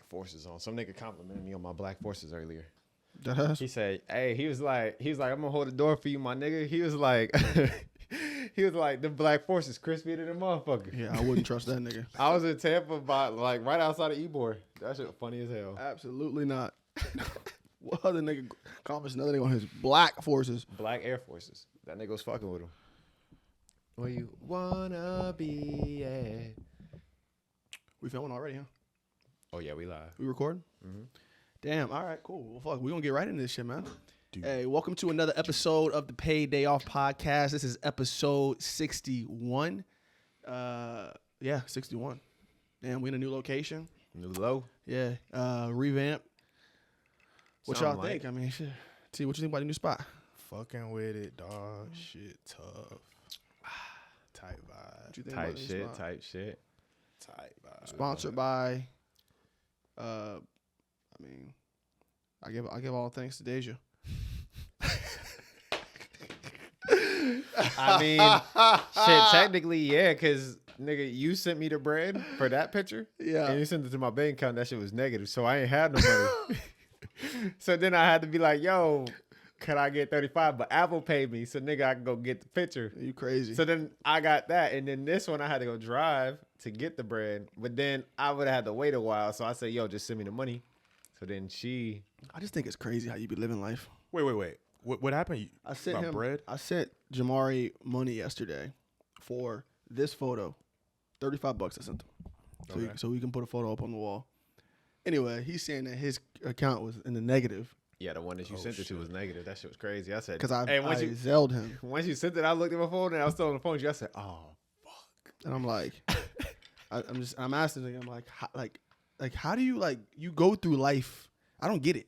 forces on. Some nigga complimented me on my black forces earlier. That He said, "Hey, he was like, I'm gonna hold the door for you, my nigga." He was like, the black forces crispier than a motherfucker. Yeah, I wouldn't trust that nigga. I was in Tampa, like right outside of Ybor. That shit funny as hell. Absolutely not. What other nigga accomplished another nigga on his black forces? Black Air Forces. That nigga was fucking with him. Where you wanna be at? We filming already, huh? Oh yeah, we live. We recording? Mm-hmm. Damn. All right, cool. Well, fuck, we gonna get right into this shit, man. Dude. Hey, welcome to another episode of the Paid Day Off podcast. This is episode 61. Yeah, 61. Damn, we in a new location. New low. Yeah, revamp. What y'all Something think? I mean, shit. T, what you think about the new spot? Fucking with it, dog. Shit, tough. Tight vibe. What you think Type about the new shit. spot? Type shit. Tight vibe. Sponsored by. I mean, I give all thanks to Deja. I mean, shit. Technically, yeah, because nigga, you sent me the bread for that picture. Yeah. And you sent it to my bank account. That shit was negative, so I ain't had no money. So then I had to be like, yo, could I get 35? But Apple paid me, so nigga, I can go get the picture. You crazy. So then I got that, and then this one I had to go drive to get the bread. But then I would have had to wait a while, so I said, yo, just send me the money. So then I just think it's crazy how you be living life. Wait. What happened? I sent about him bread? I sent Jamaree money yesterday for this photo. $35 I sent him. Okay. So we can put a photo up on the wall. Anyway, he's saying that his account was in the negative. yeah, the one that you sent it to was negative. That shit was crazy. I said, Because I once you zelled him. once you sent it, I looked at my phone and I was still on the phone. I said, oh, And I'm like, I'm asking him, I'm like, how do you, you go through life? I don't get it.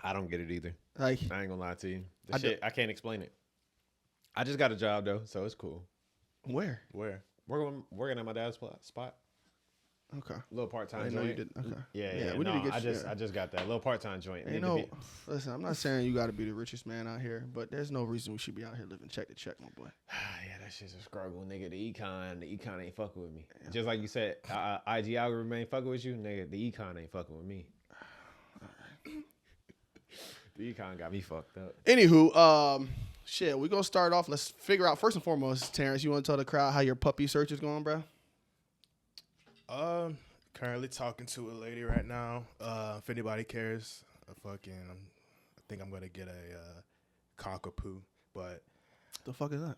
I don't get it either. Like, I ain't gonna lie to you. I can't explain it. I just got a job though, so it's cool. where? Working at my dad's spot. Okay. Little part-time I joint. didn't know you did. Okay. Yeah. We need to get I just got that little part-time joint. Listen, I'm not saying you got to be the richest man out here, but there's no reason we should be out here living check to check, my boy. Yeah, that shit's a struggle, nigga. The econ ain't fucking with me. Yeah. Just like you said, IG algorithm ain't fucking with you, nigga. The econ ain't fucking with me. The econ got me fucked up. Anywho, shit, we gonna start off. Let's figure out first and foremost, Terrence. You want to tell the crowd how your puppy search is going, bro? Currently talking to a lady right now. If anybody cares, I think I'm gonna get a cockapoo, but The fuck is that?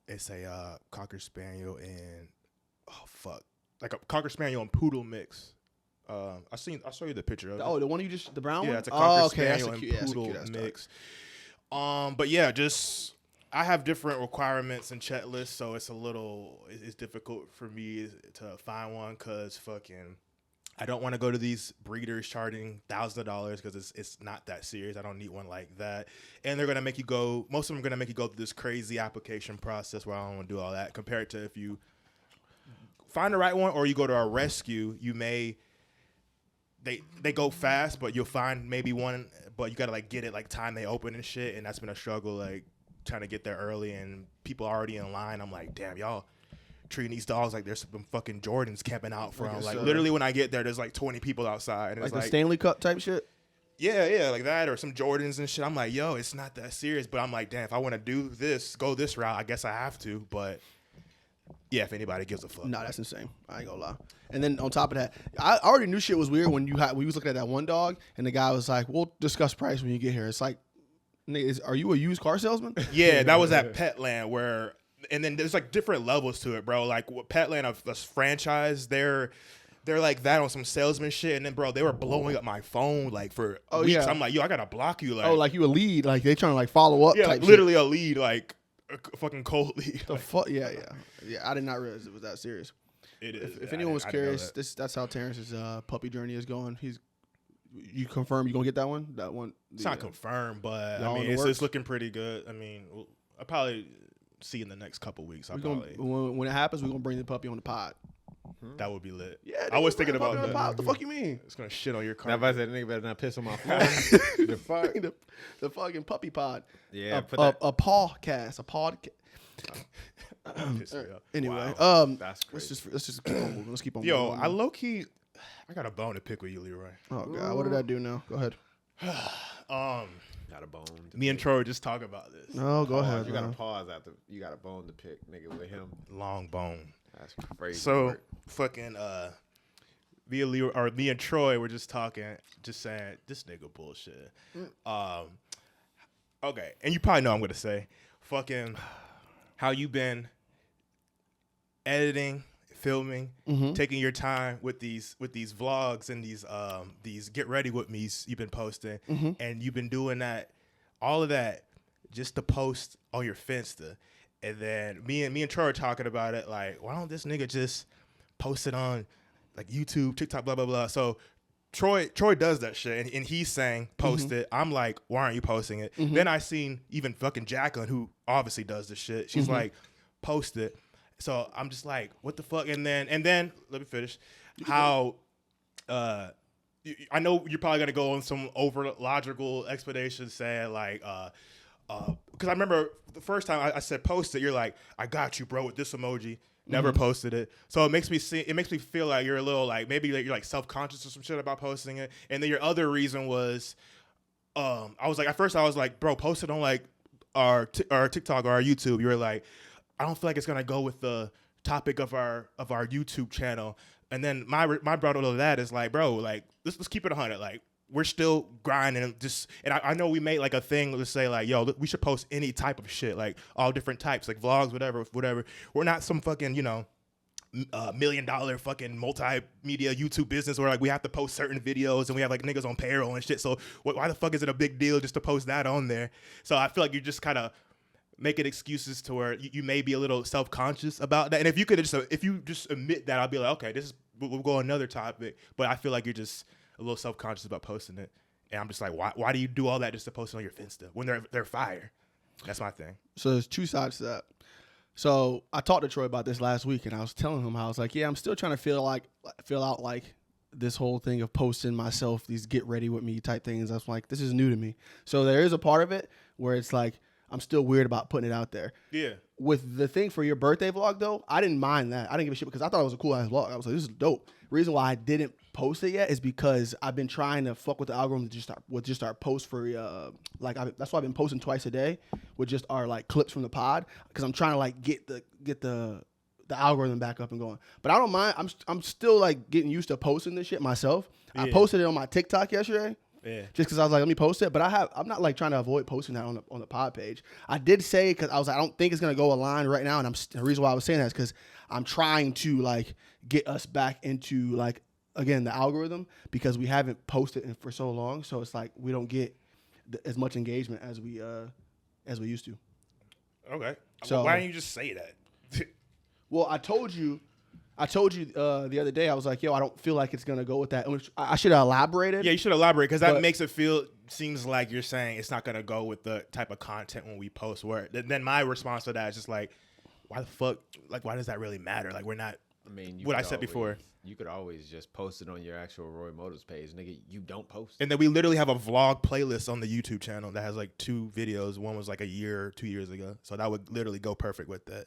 it's a cocker spaniel and like a cocker spaniel and poodle mix. I'll show you the picture of it. Oh, the one you just the brown one. Yeah, it's a cocker That's spaniel a cute, and poodle cute mix. But yeah, just I have different requirements and checklists, so it's difficult for me to find one because I don't want to go to these breeders charging thousands of dollars because it's not that serious. I don't need one like that, and they're gonna make you go. Most of them are gonna make you go through this crazy application process where I don't want to do all that. Compared to if you find the right one or you go to a rescue, you may. They go fast, but you'll find maybe one, but you gotta get it time they open and shit, and that's been a struggle trying to get there early, and people are already in line. I'm like, damn, y'all treating these dogs like there's some fucking Jordans camping out for them. Literally when I get there, there's 20 people outside, and it's the Stanley Cup type shit. Yeah, like that, or some Jordans and shit. I'm like, yo, it's not that serious, but I'm like, damn, if I want to go this route, I guess I have to, but. Yeah, if anybody gives a fuck. No, that's insane. I ain't gonna lie. And then on top of that, I already knew shit was weird when we was looking at that one dog, and the guy was like, "We'll discuss price when you get here." It's like, nigga, are you a used car salesman? Yeah, that was at Petland where, and then there's different levels to it, bro. Like Petland, a franchise, they're like that on some salesman shit, and then bro, they were blowing up my phone for weeks. Yeah. I'm like, yo, I gotta block you. Like you a lead, like they trying to follow up. Yeah, type literally shit. A lead, a fucking cold lead. The fuck, yeah. I did not realize it was that serious. It is. If anyone was curious, that's how Terrence's puppy journey is going. You confirm you gonna get that one? That one? It's not confirmed, but I mean, it's looking pretty good. I mean, I'll probably see in the next couple weeks. When it happens, we're gonna bring the puppy on the pod. That would be lit. Yeah, I was thinking about that. What the fuck you mean? It's gonna shit on your car. Now if I said nigga better not piss on my phone. The fuck? The fucking puppy pod. Yeah, a podcast. A podcast. Anyway, wow. That's crazy. let's just keep on moving. Let's keep on yo, moving. I low key I got a bone to pick with you, Leroy. Oh God, what did I do now? Go ahead. Got a bone. Me and Troy were just talking about this. No, go ahead. You got to bro. pause after you got a bone to pick, nigga, with him. Long bone. That's crazy. So work. fucking me and Leroy, or me and Troy were just talking, just saying this nigga bullshit. Okay, and you probably know what I'm gonna say. Fucking how you been editing, filming, taking your time with these vlogs and these get ready with me's you've been posting, and you've been doing that, all of that, just to post on your Finsta. And then me and Troy are talking about it, like, why don't this nigga just post it on like YouTube, TikTok, blah blah blah. So Troy does that shit, and he's saying post it. I'm like, why aren't you posting it? Then I seen even fucking Jacqueline, who obviously does this shit. She's like, post it. So I'm just like, what the fuck? And then let me finish. How I know you're probably gonna go on some over logical explanation saying like because I remember the first time I said post it, you're like, I got you, bro, with this emoji. Never posted it. So it makes me feel like you're a little like, maybe like you're like self-conscious or some shit about posting it. And then your other reason was I was like, at first I was like, bro, post it on like our TikTok or our YouTube. You were like, I don't feel like it's gonna go with the topic of our YouTube channel. And then my rebuttal to that is like, bro, like let's keep it 100. Like we're still grinding and I know we made like a thing to say like, yo, we should post any type of shit, like all different types, like vlogs, whatever. We're not some fucking, $1 million fucking multimedia YouTube business where like we have to post certain videos and we have like niggas on payroll and shit. So why the fuck is it a big deal just to post that on there? So I feel like you're just kind of making excuses to where you may be a little self-conscious about that. And if you just admit that, I'll be like, okay, we'll go another topic. But I feel like you're just a little self-conscious about posting it. And I'm just like, why do you do all that just to post it on your Finsta when they're fire? That's my thing. So there's two sides to that. So I talked to Troy about this last week, and I was telling him, I was like, yeah, I'm still trying to feel out like this whole thing of posting myself, these get ready with me type things. I was like, this is new to me. So there is a part of it where it's like, I'm still weird about putting it out there. Yeah. With the thing for your birthday vlog, though, I didn't mind that. I didn't give a shit because I thought it was a cool-ass vlog. I was like, this is dope. Reason why I didn't post it yet is because I've been trying to fuck with the algorithm to just start post for, that's why I've been posting twice a day with just our, like, clips from the pod because I'm trying to, like, get the algorithm back up and going. But I don't mind. I'm still, like, getting used to posting this shit myself. Yeah. I posted it on my TikTok yesterday. Yeah. Just because I was like, let me post it. But I'm not like trying to avoid posting that on the pod page. I did say, because I was like, I don't think it's going to go online right now. And the reason why I was saying that is because I'm trying to like get us back into like, again, the algorithm because we haven't posted for so long. So it's like we don't get as much engagement as we used to. Okay. So why didn't you just say that? Well, I told you the other day, I was like, yo, I don't feel like it's going to go with that. I should have elaborated. Yeah, you should elaborate because that makes it seems like you're saying it's not going to go with the type of content when we post. Where then my response to that is just like, why the fuck? Like, why does that really matter? Like, we're not. I mean, what I said before. You could always just post it on your actual Roy Motors page, nigga. You don't post. And then we literally have a vlog playlist on the YouTube channel that has like 2 videos. One was like 2 years ago. So that would literally go perfect with that.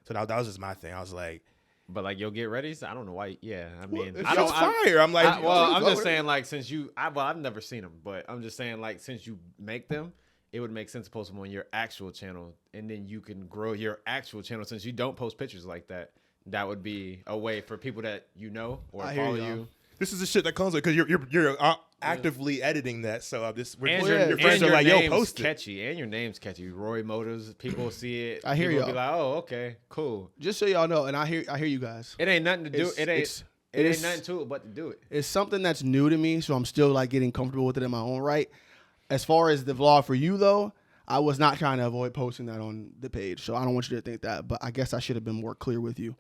So that was just my thing. I was like. But like you'll get ready. So I don't know why. Yeah, I mean, I don't fire. I'm like, I'm just saying like since I've never seen them, but I'm just saying like since you make them, it would make sense to post them on your actual channel, and then you can grow your actual channel. Since you don't post pictures like that, that would be a way for people that you know or follow you. This is the shit that comes with because you're actively editing that. So your friends are like, yo, post it. Catchy, and your name's catchy. Roy Motors. People see it. I hear you. Be like, oh, okay, cool. Just so y'all know, and I hear you guys. It ain't nothing to do. It ain't nothing to it but to do it. It's something that's new to me, so I'm still like getting comfortable with it in my own right. As far as the vlog for you though, I was not trying to avoid posting that on the page, so I don't want you to think that. But I guess I should have been more clear with you.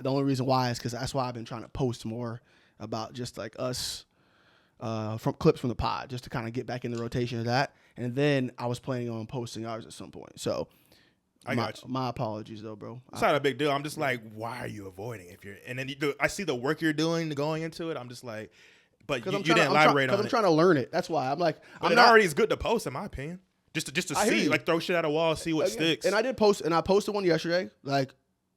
The only reason why is because that's why I've been trying to post more about just like us from clips from the pod, just to kind of get back in the rotation of that. And then I was planning on posting ours at some point. So my apologies though, bro. It's not a big deal. I'm just like, why are you avoiding it? And then I see the work you're doing going into it. I'm just like, but you didn't elaborate on it. Because I'm trying to learn it. That's why I'm like, but already is good to post in my opinion. Just to see, like throw shit at a wall, see what sticks. And I did post, and I posted one yesterday, like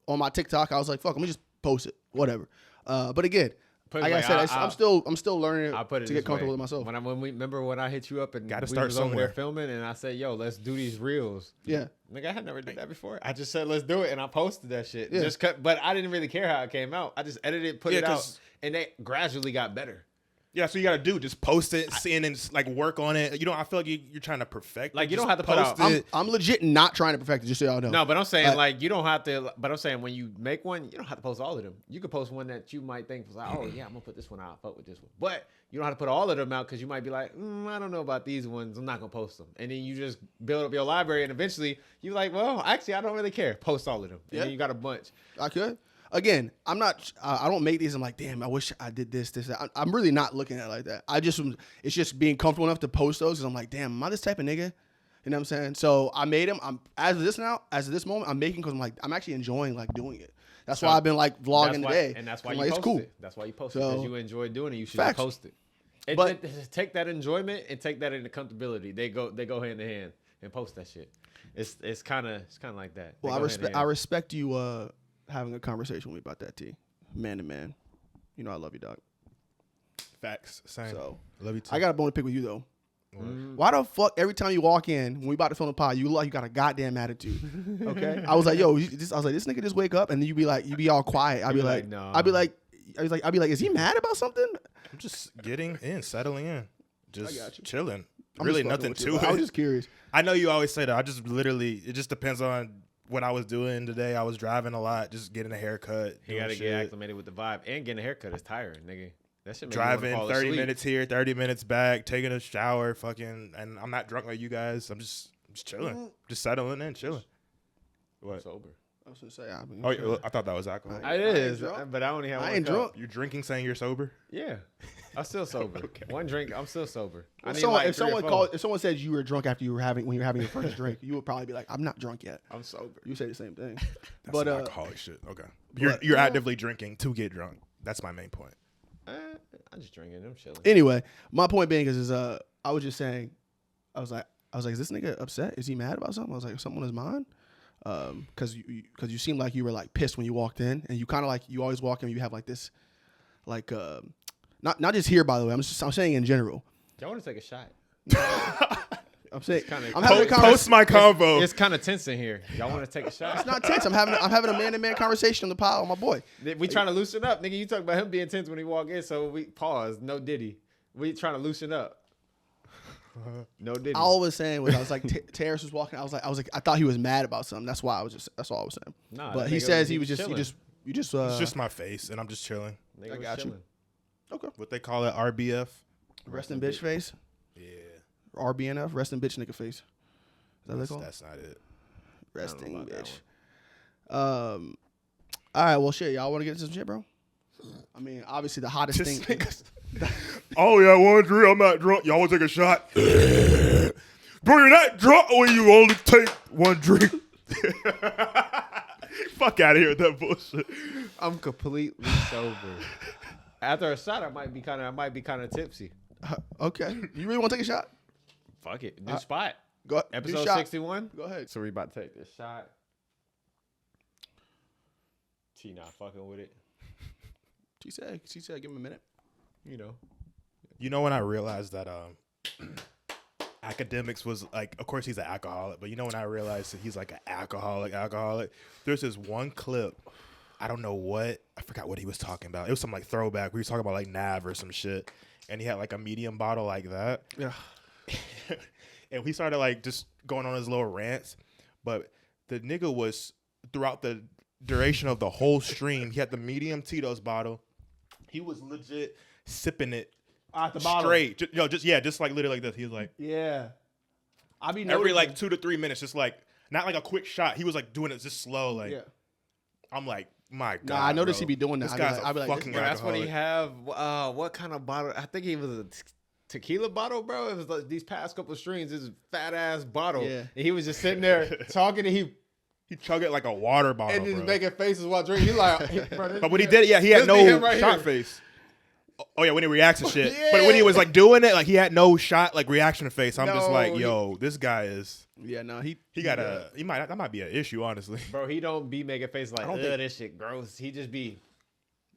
on my TikTok. I was like, fuck, let me just post it, whatever. But again, like I said, I'm still learning to get comfortable with myself. When I hit you up and gotta we start was somewhere. over there filming, and I said, "Yo, let's do these reels." Yeah, Nigga, I had never did that before. I just said, "Let's do it," and I posted that shit. Yeah. But I didn't really care how it came out. I just edited it, put it out, and they gradually got better. Yeah, so you gotta just post it, and then just, like work on it. I feel like you're trying to perfect. Like, you just don't have to put post out- it. I'm legit not trying to perfect it. Just so y'all know. No, but I'm saying like you don't have to. But I'm saying when you make one, you don't have to post all of them. You could post one that you might think was like, oh yeah, I'm gonna put this one out. Fuck with this one. But you don't have to put all of them out because you might be like, I don't know about these ones. I'm not gonna post them. And then you just build up your library, and eventually you're like, well, actually, I don't really care. Post all of them. And then you got a bunch. I could. Again, I'm not. I don't make these. I'm like, damn. I wish I did this. That. I'm really not looking at it like that. It's just being comfortable enough to post those. Because I'm like, damn, am I this type of nigga? You know what I'm saying? So I made them. As of this moment, I'm making because I'm actually enjoying like doing it. That's why I've been like vlogging today. And that's why I'm you like, post it's cool. it. That's why you post it because you enjoy doing it. You should just Facts. post it. But take that enjoyment and take that into comfortability. They go hand in hand and post that shit. It's kind of like that. Well, I respect you having a conversation with me about that, T. Man to man. You know I love you, dog. Facts. Same. So Love you too. I got a bone to pick with you though. Why the fuck every time you walk in when we about to film the pod, you look like you got a goddamn attitude? Okay, I was like, yo, this nigga just wake up, and then you be all quiet. I'd be like, no. I'd be like, is he mad about something? I'm just getting in, settling in, just chilling. I'm really just nothing to it. I was just curious. I know you always say that. It just depends on what I was doing today. I was driving a lot, just getting a haircut. You gotta get acclimated with the vibe, and getting a haircut is tiring, nigga. That shit make driving you fall 30 asleep. minutes here, 30 minutes back, taking a shower, and I'm not drunk like you guys. I'm just chilling, just settling in, chilling. What? Sober. I was gonna say, I thought that was alcohol. It is, but I only have one ain't cup. drunk. You're drinking, saying you're sober? Yeah, I'm still sober. Okay. One drink, I'm still sober. If someone said you were drunk after when you were having your first drink, you would probably be like, I'm not drunk yet. I'm sober. You say the same thing. That's But some alcoholic shit. Okay, you're actively drinking to get drunk. That's my main point. I'm just drinking. I'm chilling. Anyway, my point being is I was just saying, I was like, is this nigga upset? Is he mad about something? I was like, something on his mind? Because you seemed like you were like pissed when you walked in, and you kind of like you always walk in, you have like this, like not just here, by the way. I'm saying in general. Y'all want to take a shot? I'm saying kinda- I'm having a conversation. Post my convo. It's kind of tense in here. Y'all want to take a shot? It's not tense. I'm having a man-to-man conversation on the pod with my boy. We trying to loosen up, nigga. You talk about him being tense when he walk in, so we pause. No Diddy. We trying to loosen up. No Diddy. All I was saying was I was like Terrence was walking. I was like I thought he was mad about something. That's all I was saying. Nah, but that he nigga says was he was chilling. just It's just my face, and I'm just chilling. Nigga I was got you. chilling. Okay. What they call it, RBF. Resting bitch face. Yeah, RBNF. Resting bitch nigga face. Is that what they call it? that's not it. Resting about that bitch. All right. Well, shit. Y'all want to get into some shit, bro? I mean, obviously the hottest Just thing. Oh yeah, one drink. I'm not drunk. Y'all want to take a shot? Bro, you're not drunk when you only take one drink. Fuck out of here with that bullshit. I'm completely sober. After a shot, I might be kind of tipsy. Okay. You really want to take a shot? Fuck it. New spot. Go. Episode shot. 61. Go ahead. So we about to take this shot. T not fucking with it. She said, give him a minute. You know. You know when I realized that academics was like, of course he's an alcoholic, but you know when I realized that he's like an alcoholic. There's this one clip. I don't know what. I forgot what he was talking about. It was some like throwback. We were talking about like Nav or some shit, and he had like a medium bottle like that. Yeah. And he started like just going on his little rants, but the nigga was throughout the duration of the whole stream. He had the medium Tito's bottle. He was legit sipping it Out the bottle. straight. Just like literally like this. He was like Yeah. I be every noticing- like 2 to 3 minutes, just like not like a quick shot. He was like doing it just slow. Like Yeah. I'm like, my God. Nah, I noticed bro. he be doing that. This I be guy's like- a I be like, fucking Bro, that's when he alcoholic. have what kind of bottle? I think he was a tequila bottle, bro. It was like these past couple of streams. This fat ass bottle, Yeah. and he was just sitting there talking, and he chug it like a water bottle, and just bro. making faces while drinking. He like, bro, this But when he nigga- did it, yeah, he had this be him no right shot here. face. Oh yeah, when he reacts and shit. Yeah. But when he was like doing it, like he had no shot, like reaction face. I'm just No, like, yo, this guy is. Yeah, no, That might be an issue, honestly. Bro, he don't be making faces like, I don't ugh, think- this shit gross. He just be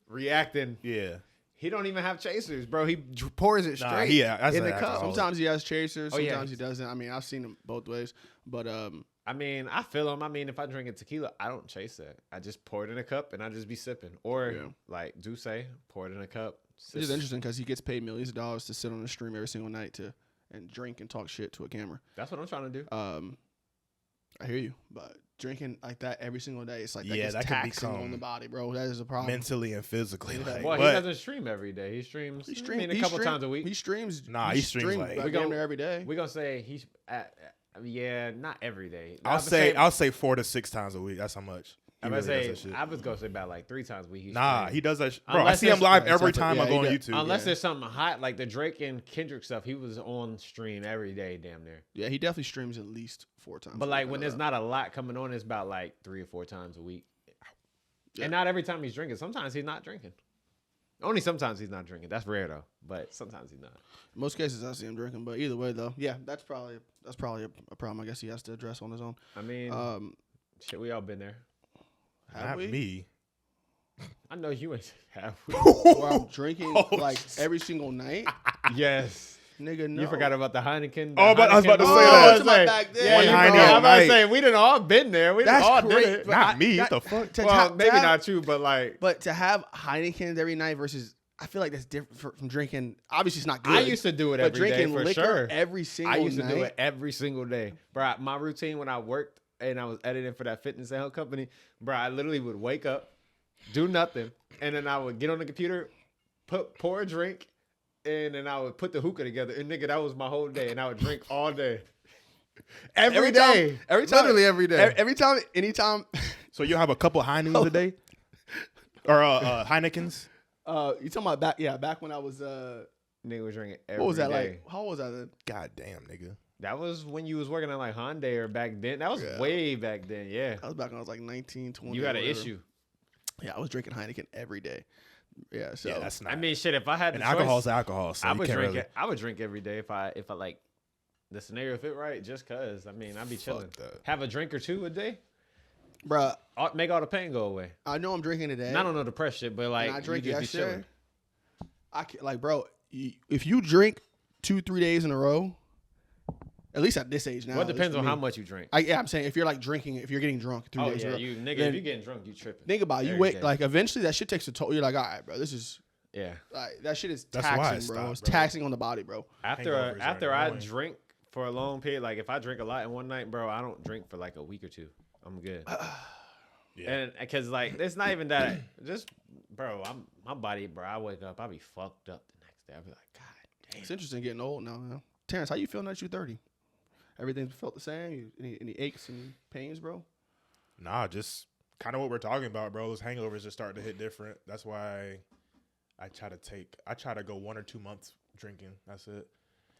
reacting. Yeah. He don't even have chasers, bro. He pours it straight that's in an the cup. alcoholic. Sometimes he has chasers. Oh, yeah. Sometimes he doesn't. I mean, I've seen him both ways. But I mean, I feel him. I mean, if I drink a tequila, I don't chase that. I just pour it in a cup and I just be sipping. Or like Duce, pour it in a cup. It's interesting because he gets paid millions of dollars to sit on the stream every single night and drink and talk shit to a camera. That's what I'm trying to do. I hear you, but drinking like that every single day, it's like that can taxing on the body, bro. That is a problem. Mentally and physically. Like, well, he doesn't stream every day. He streams. A couple times a week. He streams. He streams like damn near every day. We're gonna say he's not every day. I'll say 4 to 6 times a week. That's how much. I was gonna say about like 3 times a week. He does that. Bro, I see him live every time I go on YouTube. Unless there's something hot, like the Drake and Kendrick stuff, he was on stream every day, damn near. Yeah, he definitely streams at least 4 times. But like when there's not a lot coming on, it's about like 3 or 4 times a week. Yeah. And not every time he's drinking. Sometimes he's not drinking. Only sometimes he's not drinking. That's rare though. But sometimes he's not. Most cases I see him drinking. But either way though, yeah, that's probably a problem. I guess he has to address on his own. I mean, shit, we all been there. Not me. I know you ain't have. Where I'm drinking like every single night. Yes. Nigga, no. You forgot about the Heineken. I was about to say that. Back then. I'm about to say we done all been there. We done all did it. Not me. What the fuck? Well, maybe not you, but like. But to have Heineken every night versus, I feel like that's different from drinking. Obviously, it's not good. I used to do it every day for sure. Every single night. I used to do it every single day, bro. My routine when I worked and I was editing for that fitness and health company, bro, I literally would wake up, do nothing, and then I would get on the computer, pour a drink, and then I would put the hookah together. And nigga, that was my whole day, and I would drink all day. Every day. Literally every day. Every time, anytime. So you'll have a couple Heinekens a day? Or Heinekens? You talking about back when I was nigga was drinking every day. What was that like? How old was I then? God damn, nigga. That was when you was working at like Hyundai or back then. That was way back then, yeah. That was back when I was like 19, 20. You got an issue. Yeah, I was drinking Heineken every day. Yeah, so that's not. I mean, shit. If I had the alcohol's alcohol, so I would drink it. I would drink every day if I like the scenario fit right. Just cause, I mean, I'd be chilling. Have a drink or 2 a day, bruh. Make all the pain go away. I know I'm drinking today. And I don't know the press shit, but like I drink you just be chilling. I can, like, bro, if you drink 2-3 days in a row, at least at this age now. Well, it depends on how much you drink. I'm saying if you're like drinking, if you're getting drunk 3 days in a row. If you're getting drunk, you tripping. Think about it. You wait, like eventually that shit takes a toll. You're like, all right, bro, this is. Yeah. Like, that shit is taxing, bro. It's taxing on the body, bro. After I drink for a long period, like if I drink a lot in one night, bro, I don't drink for like a week or 2. I'm good. Yeah. And because like it's not even that. Just bro, my body, bro. I wake up, I be fucked up the next day. I be like, God damn. It's interesting getting old now, man. Terrence, how you feeling that you're 30? Everything felt the same? Any aches and pains, bro? Nah, just kind of what we're talking about, bro. Those hangovers just starting to hit different. That's why I try to go 1 or 2 months drinking. That's it.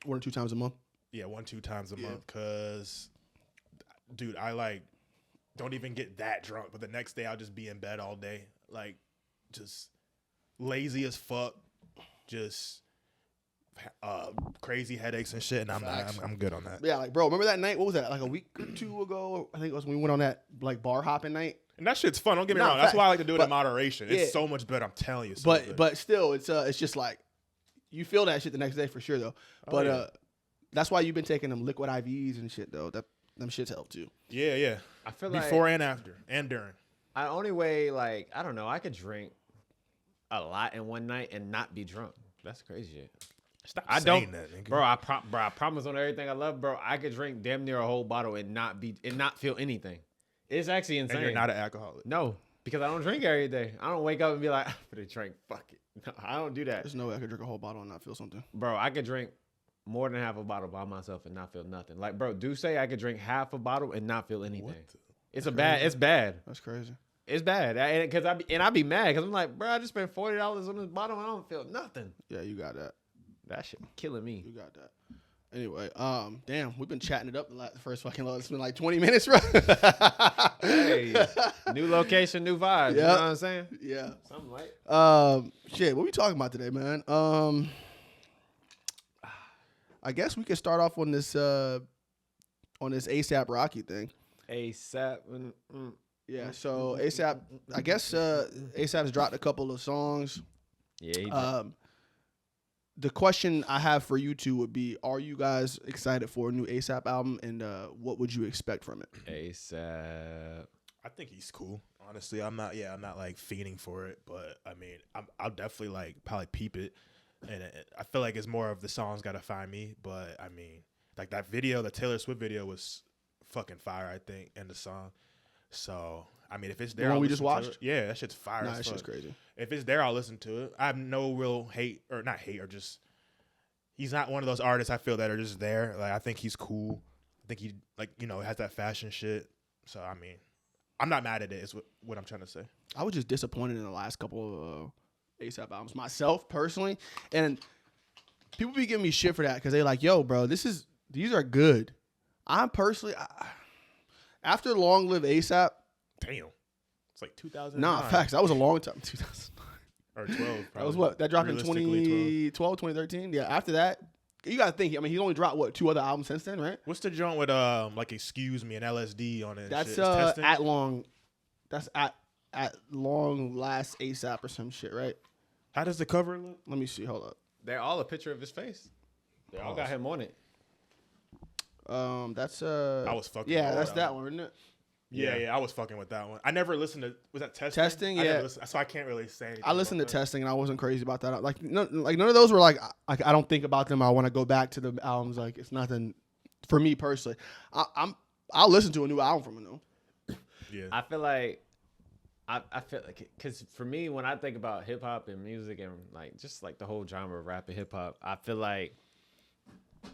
1 or 2 times a month? Yeah, 1-2 times a month. Cause, dude, I like don't even get that drunk, but the next day I'll just be in bed all day, like just lazy as fuck, just crazy headaches and shit. And I'm good on that. Yeah, like bro, remember that night? What was that? Like a week or 2 ago? I think it was when we went on that like bar hopping night. And that shit's fun. Don't get me wrong. That's why I like to do it in moderation. It's so much better. I'm telling you. But still, it's just like you feel that shit the next day for sure though. But that's why you've been taking them liquid IVs and shit though. Them shits help too. Yeah. I feel before and after and during. I only way like I don't know. I could drink a lot in one night and not be drunk. That's crazy shit. Stop saying that, nigga. Bro. I promise on everything I love, bro. I could drink damn near a whole bottle and not feel anything. It's actually insane. And you're not an alcoholic. No, because I don't drink every day. I don't wake up and be like, I'm gonna drink. Fuck it. No, I don't do that. There's no way I could drink a whole bottle and not feel something. Bro, I could drink more than half a bottle by myself and not feel nothing. Like, bro, do say I could drink half a bottle and not feel anything. It's bad. That's crazy. It's bad. I'd be mad because I'm like, bro, I just spent $40 on this bottle and I don't feel nothing. Yeah, you got that. That shit killing me. You got that. Anyway, damn, we've been chatting it up the first fucking load. It's been like 20 minutes, bro. Hey, new location, new vibes. Yep. You know what I'm saying? Yeah. Something like. Shit, what we talking about today, man? I guess we could start off on this ASAP Rocky thing. ASAP. Yeah. So ASAP, I guess ASAP's dropped a couple of songs. Yeah. The question I have for you two would be: are you guys excited for a new ASAP album, and what would you expect from it? ASAP. I think he's cool. Honestly, I'm not like fiending for it, but I mean, I'll definitely like probably peep it, and I feel like it's more of the songs gotta find me. But I mean, like that video, the Taylor Swift video was fucking fire, I think, and the song. So I mean, if it's there, The one I'll we just listen to watched? it. Yeah, that shit's fire. Nah, as that fuck. shit's crazy. If it's there, I'll listen to it. I have no real hate, or not hate, or just he's not one of those artists I feel that are just there. Like I think he's cool. I think he has that fashion shit. So I mean, I'm not mad at it. Is what I'm trying to say. I was just disappointed in the last couple of ASAP albums myself personally, and people be giving me shit for that because they like, yo, bro, these are good. I'm personally, after Long Live ASAP. Damn, it's like 2000. Nah, facts. That was a long time. 2000 or 12. Probably. That was what? That dropped in Realistically, 2012, 2013. Yeah. After that, you gotta think. I mean, he's only dropped 2 other albums since then, right? What's the joint with like Excuse Me and LSD on it? That's shit? at long. That's at long last ASAP or some shit, right? How does the cover look? Let me see. Hold up. They're all a picture of his face. They all got him on it. That's I was fucking. yeah, with that's that that one. one, isn't it? Yeah, I was fucking with that one. I never listened to. Was that Testing? Testing, I yeah. never listened, so I can't really say anything. I listened to about that. Testing and I wasn't crazy about that. Like none of those were like I don't think about them. I want to go back to the albums. Like it's nothing for me personally. I'll listen to a new album from him though. Yeah, I feel like because for me, when I think about hip hop and music and like just like the whole genre of rap and hip hop, I feel like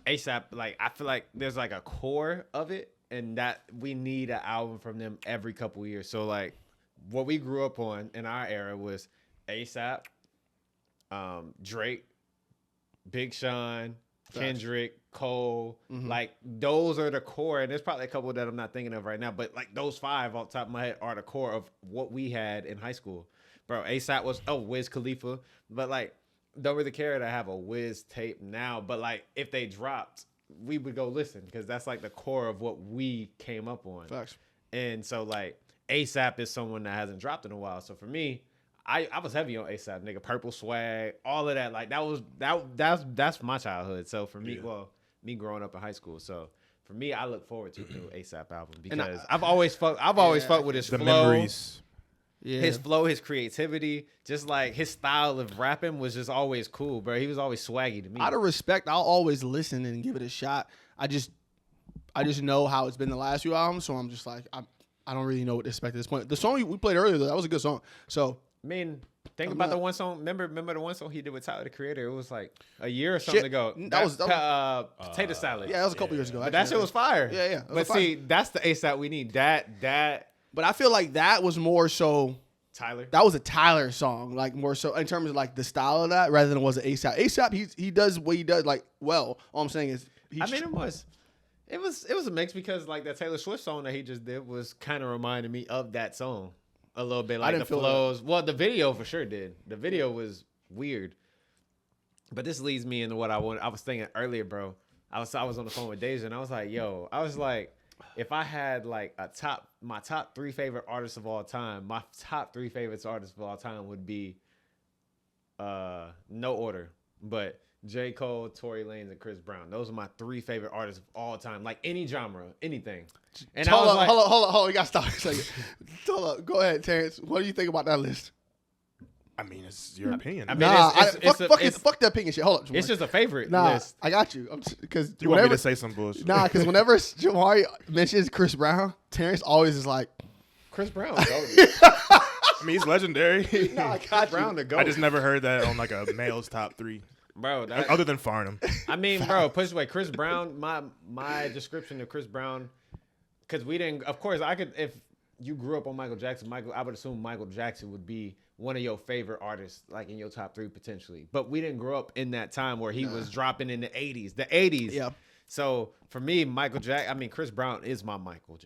ASAP. Like I feel like there's like a core of it, and that we need an album from them every couple of years. So like what we grew up on in our era was ASAP, Drake, Big Sean, Kendrick, Cole. Like those are the core, and there's probably a couple that I'm not thinking of right now, but like those 5 off the top of my head are the core of what we had in high school. Bro, ASAP was Wiz Khalifa, but like don't really care to have a Wiz tape now, but like if they dropped, we would go listen because that's like the core of what we came up on. Facts. And so like ASAP is someone that hasn't dropped in a while. So for me, I was heavy on ASAP, nigga. Purple Swag, all of that. Like that's my childhood. So for me, me growing up in high school. So for me, I look forward to a new ASAP album because I've always fucked with his the flow. memories. Yeah. His flow, his creativity, just like his style of rapping was just always cool, bro. He was always swaggy to me. Out of respect, I'll always listen and give it a shot. I just know how it's been the last few albums, so I'm just like I don't really know what to expect at this point. The song we played earlier, though, that was a good song. So I mean, think about the one song. Remember the one song he did with Tyler the Creator? It was like a year or something ago. That was Potato Salad. yeah, that was a couple years ago. But that shit was fire. Yeah, yeah. But see, that's the ASAP we need. That But I feel like that was more so. Tyler. That was a Tyler song, like more so in terms of like the style of that, rather than it was an ASAP. ASAP, he does what he does like well. All I'm saying is, it was a mix because like that Taylor Swift song that he just did was kind of reminding me of that song a little bit. Like didn't the feel flows. Well, the video for sure did. The video was weird. But this leads me into what I was thinking earlier, bro. I was on the phone with Deja and I was like, yo, if I had like my top 3 favorite artists of all time, my top 3 favorite artists of all time would be no order, but J. Cole, Tory Lanez, and Chris Brown. Those are my 3 favorite artists of all time. Like any genre, anything. And hold on. We got to stop a second. Hold up. Go ahead, Terrence. What do you think about that list? I mean, it's your opinion. I mean, fuck that opinion shit. Hold up. It's just a favorite Nah, list. I got you. Because you want me to say some bullshit? Nah, because whenever Jamaree mentions Chris Brown, Terrence always is like, Chris Brown. I mean, he's legendary. nah, I got Brown you. to go. I just never heard that on like a male's top 3. Bro, Other than Farnham. I mean, bro, put it this way, Chris Brown, my description of Chris Brown, because we didn't, of course, if you grew up on Michael Jackson, I would assume Michael Jackson would be one of your favorite artists, like in your top 3 potentially. But we didn't grow up in that time where he was dropping in the 80s. The 80s. Yeah. So for me, Chris Brown is my Michael.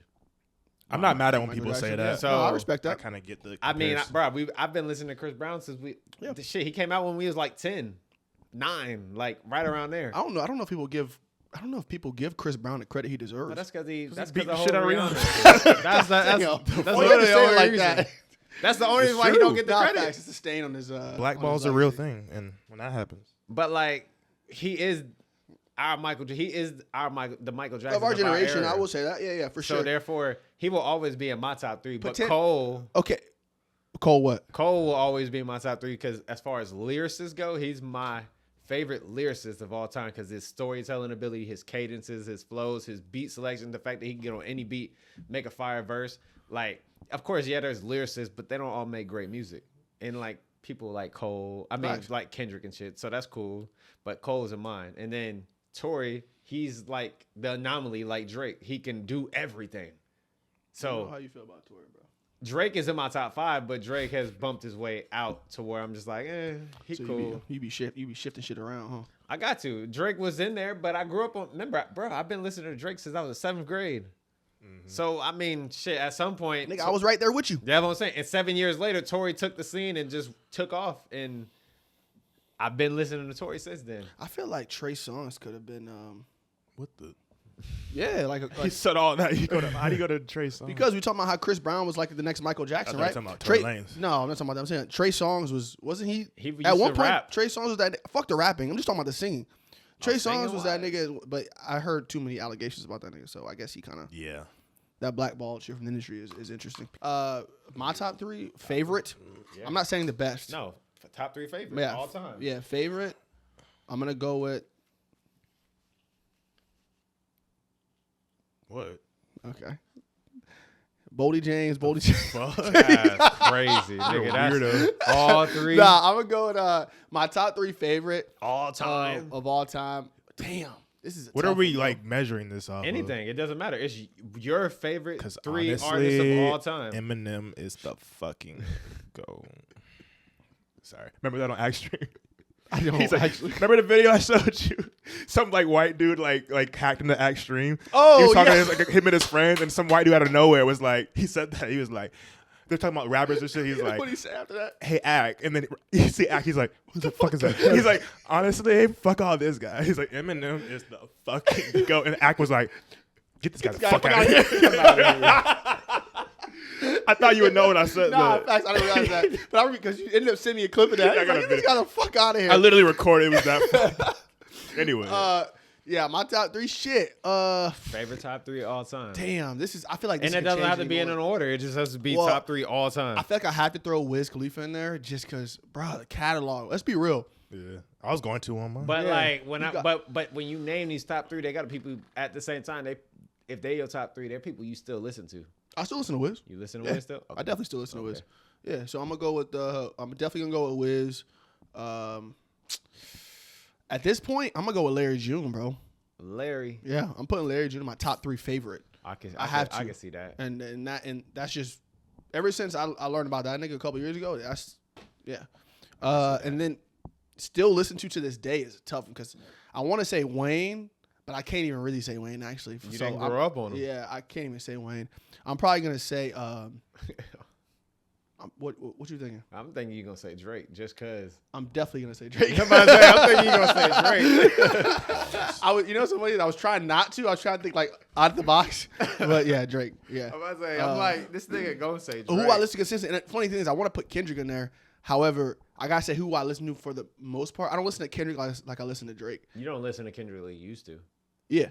I'm not mad at when Michael people Jackson, say yeah. that. So No, I respect that. I kind of get the I mean, comparison. bro, I've been listening to Chris Brown since he came out when we was like 10, 9, like right around there. I don't know if people give Chris Brown the credit he deserves. But that's because beat the the whole shit out of Rihanna. Rihanna. that's Why the you gotta say it only like reason. that? That's the only reason why he don't get the credit. Facts, it's a stain on his. Blackball's a real thing, and when that happens, But like, he is our Michael. He is the Michael Jackson of our generation. era. I will say that. Yeah, for sure. So therefore, he will always be in my top 3. But Cole. What? Cole will always be in my top 3 because as far as lyricists go, he's my favorite lyricist of all time because his storytelling ability, his cadences, his flows, his beat selection, the fact that he can get on any beat, make a fire verse. Like, of course, yeah, there's lyricists, but they don't all make great music. And like people like Cole, like Kendrick and shit. So that's cool. But Cole's in mine. And then Tory, he's like the anomaly, like Drake. He can do everything. So how you feel about Tory, bro? Drake is in my top 5, but Drake has bumped his way out to where I'm just like, he so cool. You be shifting shit around, huh? I got to. Drake was in there, but I grew up on. Remember, bro, I've been listening to Drake since I was in 7th grade. Mm-hmm. So I mean, shit. At some point, nigga, I was right there with you. Yeah, that's what I'm saying. And 7 years later, Tory took the scene and just took off, and I've been listening to Tory since then. I feel like Trey Songz could have been. What the? Yeah, like he said all that. How do you go to Trey Songz? Because we talking about how Chris Brown was like the next Michael Jackson, right? Talking about Tory Lanez. No, I'm not talking about that. I'm saying Trey Songz wasn't he? He at one point, rap. Trey Songz was that. Fuck the rapping. I'm just talking about the singing. Trey Songz was wise. that nigga, but I heard too many allegations about that nigga, so I guess he kind of that blackballed shit from the industry is interesting. My top 3 favorite. Yeah. I'm not saying the best. No, top 3 favorite all time. Yeah, favorite. I'm gonna go with. What? Okay. Boldy James. That's crazy, nigga. That's weirdo. All 3. Nah, I'm gonna go with my top 3 favorite all time of all time. Damn, this is. What are we like measuring this off? Anything. It doesn't matter. It's your favorite 3 honestly, artists of all time. Eminem is the fucking go. Sorry, remember that on Extreme? I don't He's like, actually. remember the video I showed you? Some like white dude like hacked into Extreme. Oh, he was talking yeah. to him and his friends, and some white dude out of nowhere was like, he said that he was like, they're talking about rappers and shit. He was like, what did he say after that? "Hey, Ack," and then you see Ack. He's like, "Who the fuck is that?" He's like, "Honestly, fuck all this guy." He's like, "Eminem is the fucking go," and Ack was like, "Get this guy the fuck out of here." I thought you would know what I said. Nah, facts, I didn't realize that. But I remember because you ended up sending me a clip of that. Yeah, I got Like, a get this guy the fuck out of here. I literally recorded. It was that funny. Anyway. Yeah, my top 3 shit. Favorite top 3 all time. Damn, this is. I feel like this And it could doesn't have to change be in anymore. an order. It just has to be Well, top 3 all time. I feel like I had to throw Wiz Khalifa in there just because, bro, the catalog. Let's be real. Yeah, I was going to on mine. But Yeah. like when but when you name these top 3, they got people at the same time. If they your top 3, they're people you still listen to. I still listen to Wiz. You listen to Wiz still? I definitely still listen to Wiz. Okay. Yeah, so I'm gonna go with I'm definitely gonna go with Wiz. At this point, I'm gonna go with Larry June, bro. Larry. Yeah, I'm putting Larry June in my top 3 favorite. I can see that. And that's just ever since I learned about that nigga a couple years ago. That's yeah. And then still listen to this day is a tough one because I want to say Wayne, but I can't even really say Wayne actually. You didn't grow up on him. Yeah, I can't even say Wayne. I'm probably gonna say what you thinking? I'm thinking you're gonna say Drake just cause. I'm definitely gonna say Drake. I'm thinking you're gonna say Drake. I was, so funny. I was trying not to. I was trying to think like out of the box, but yeah, Drake. Yeah. I'm about to say, I'm like, this nigga gonna say Drake. Who I listen to consistently. And the funny thing is, I want to put Kendrick in there. However, I gotta say who I listen to for the most part. I don't listen to Kendrick like I listen to Drake. You don't listen to Kendrick like you used to. Yeah,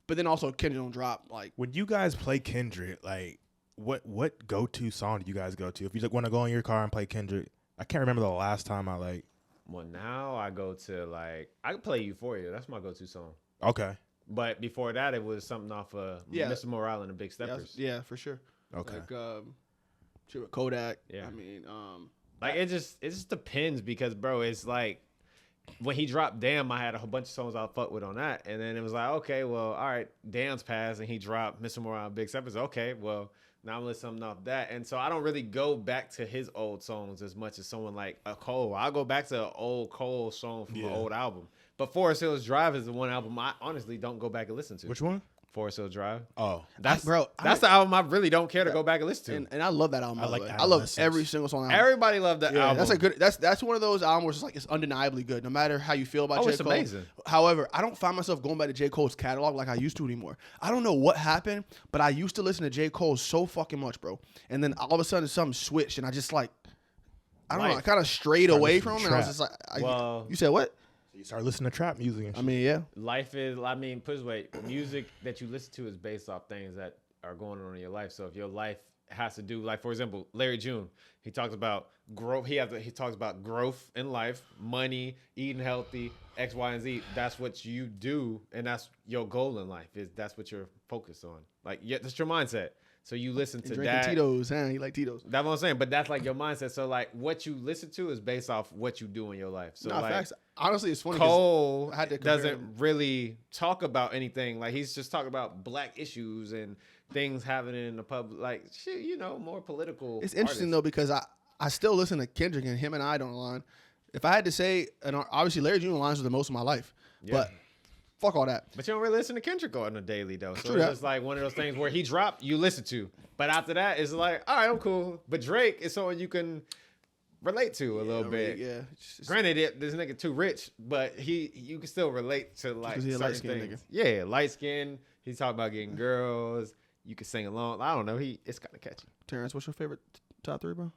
but then also Kendrick don't drop like. When you guys play Kendrick, like what go-to song do you guys go to? If you like want to go in your car and play Kendrick, I can't remember the last time I like. Well, now I go to like I can play Euphoria. That's my go-to song. Okay. But before that, it was something off of Mr. Morale and the Big Steppers. Yeah, for sure. Okay. Like shit with Kodak. Yeah. I mean, like it just depends because bro, it's like when he dropped Damn, I had a whole bunch of songs I fuck with on that, and then it was like, okay, well, all right, Damn's passed, and he dropped Mr. Morale and Big Steppers. Okay, well. Now I'm listening off that. And so I don't really go back to his old songs as much as someone like a Cole. I'll go back to an old Cole song from an old album. But Forest Hills Drive is the one album I honestly don't go back and listen to. Which one? Forest Hill Drive. Oh, That's the album I really don't care to go back and listen to. And I love that album. I love every single song. Everybody loved that album. That's one of those albums where it's like it's undeniably good, no matter how you feel about J. It's Cole. amazing. However, I don't find myself going back to J. Cole's catalog like I used to anymore. I don't know what happened, but I used to listen to J. Cole so fucking much, bro. And then all of a sudden something switched, and I just like, I don't know, I kind of strayed away from him, and I was just like, you said what? You start listening to trap music. And shit. I mean, yeah. Put this way, music that you listen to is based off things that are going on in your life. So if your life has to do, like for example, Larry June, he talks about growth. He talks about growth in life, money, eating healthy, X, Y, and Z. That's what you do, and that's your goal in life. That's what you're focused on. Like, yeah, that's your mindset. So you listen to drinking that. Tito's, huh? You like Tito's. That's what I'm saying. But that's like your mindset. So like what you listen to is based off what you do in your life. So like, facts. Honestly, it's funny. Cole doesn't really talk about anything. Like he's just talking about black issues and things happening in the public. Like shit, more political. It's interesting though because I still listen to Kendrick and him and I don't align. If I had to say, and obviously Larry June aligns with the most of my life, but. Fuck all that. But you don't really listen to Kendrick on a daily, though. So True it's just like one of those things where he dropped, you listen to. But after that, it's like, all right, I'm cool. But Drake is someone you can relate to a little bit. Yeah. Granted, this nigga too rich, but you can still relate to like certain things. Nigga. Yeah, light skin. He's talking about getting girls. You can sing along. I don't know. It's kind of catchy. Terrence, what's your favorite top three, bro?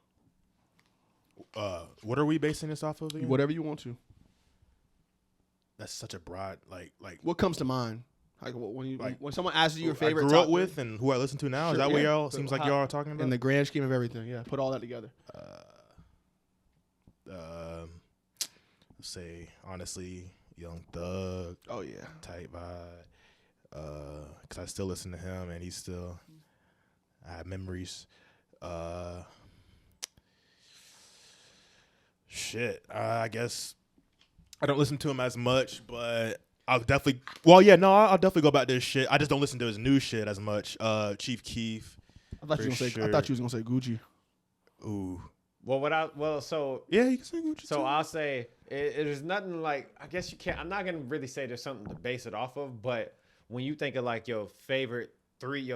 What are we basing this off of again? Whatever you want to. That's such a broad like. What comes to mind? Like when someone asks you your favorite, I grew up with and who I listen to now. Sure, is that what y'all seems like y'all are talking about? In the grand scheme of everything, yeah. Put all that together. Let's say honestly, Young Thug. Oh yeah, type vibe. Because I still listen to him and he's still. I have memories. I guess. I don't listen to him as much, but I'll definitely. Well, yeah, no, I'll definitely go back to his shit. I just don't listen to his new shit as much. Chief Keef. I thought you was gonna say Gucci. Ooh. So yeah, you can say Gucci. So too. I'll say it is nothing like. I guess you can't. I'm not gonna really say there's something to base it off of, but when you think of like your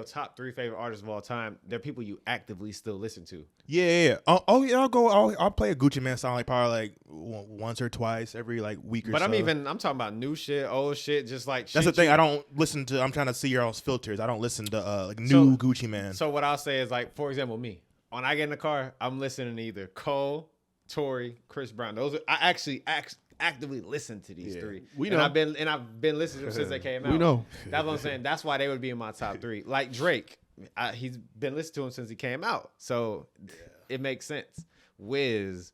top three favorite artists of all time, they're people you actively still listen to. Yeah. I'll play a Gucci Mane song like probably like once or twice every like week or so. But I'm talking about new shit, old shit, just like. That's the thing. I don't listen to. I'm trying to see your all's filters. I don't listen to like new Gucci Mane. So what I'll say is like, for example, me when I get in the car, I'm listening to either Cole, Tory, Chris Brown. Those are I actually actively listen to these three. We know. And I've been listening to them since they came out. We know. That's what I'm saying. That's why they would be in my top three. Like Drake, he's been listening to him since he came out, so it makes sense. Wiz,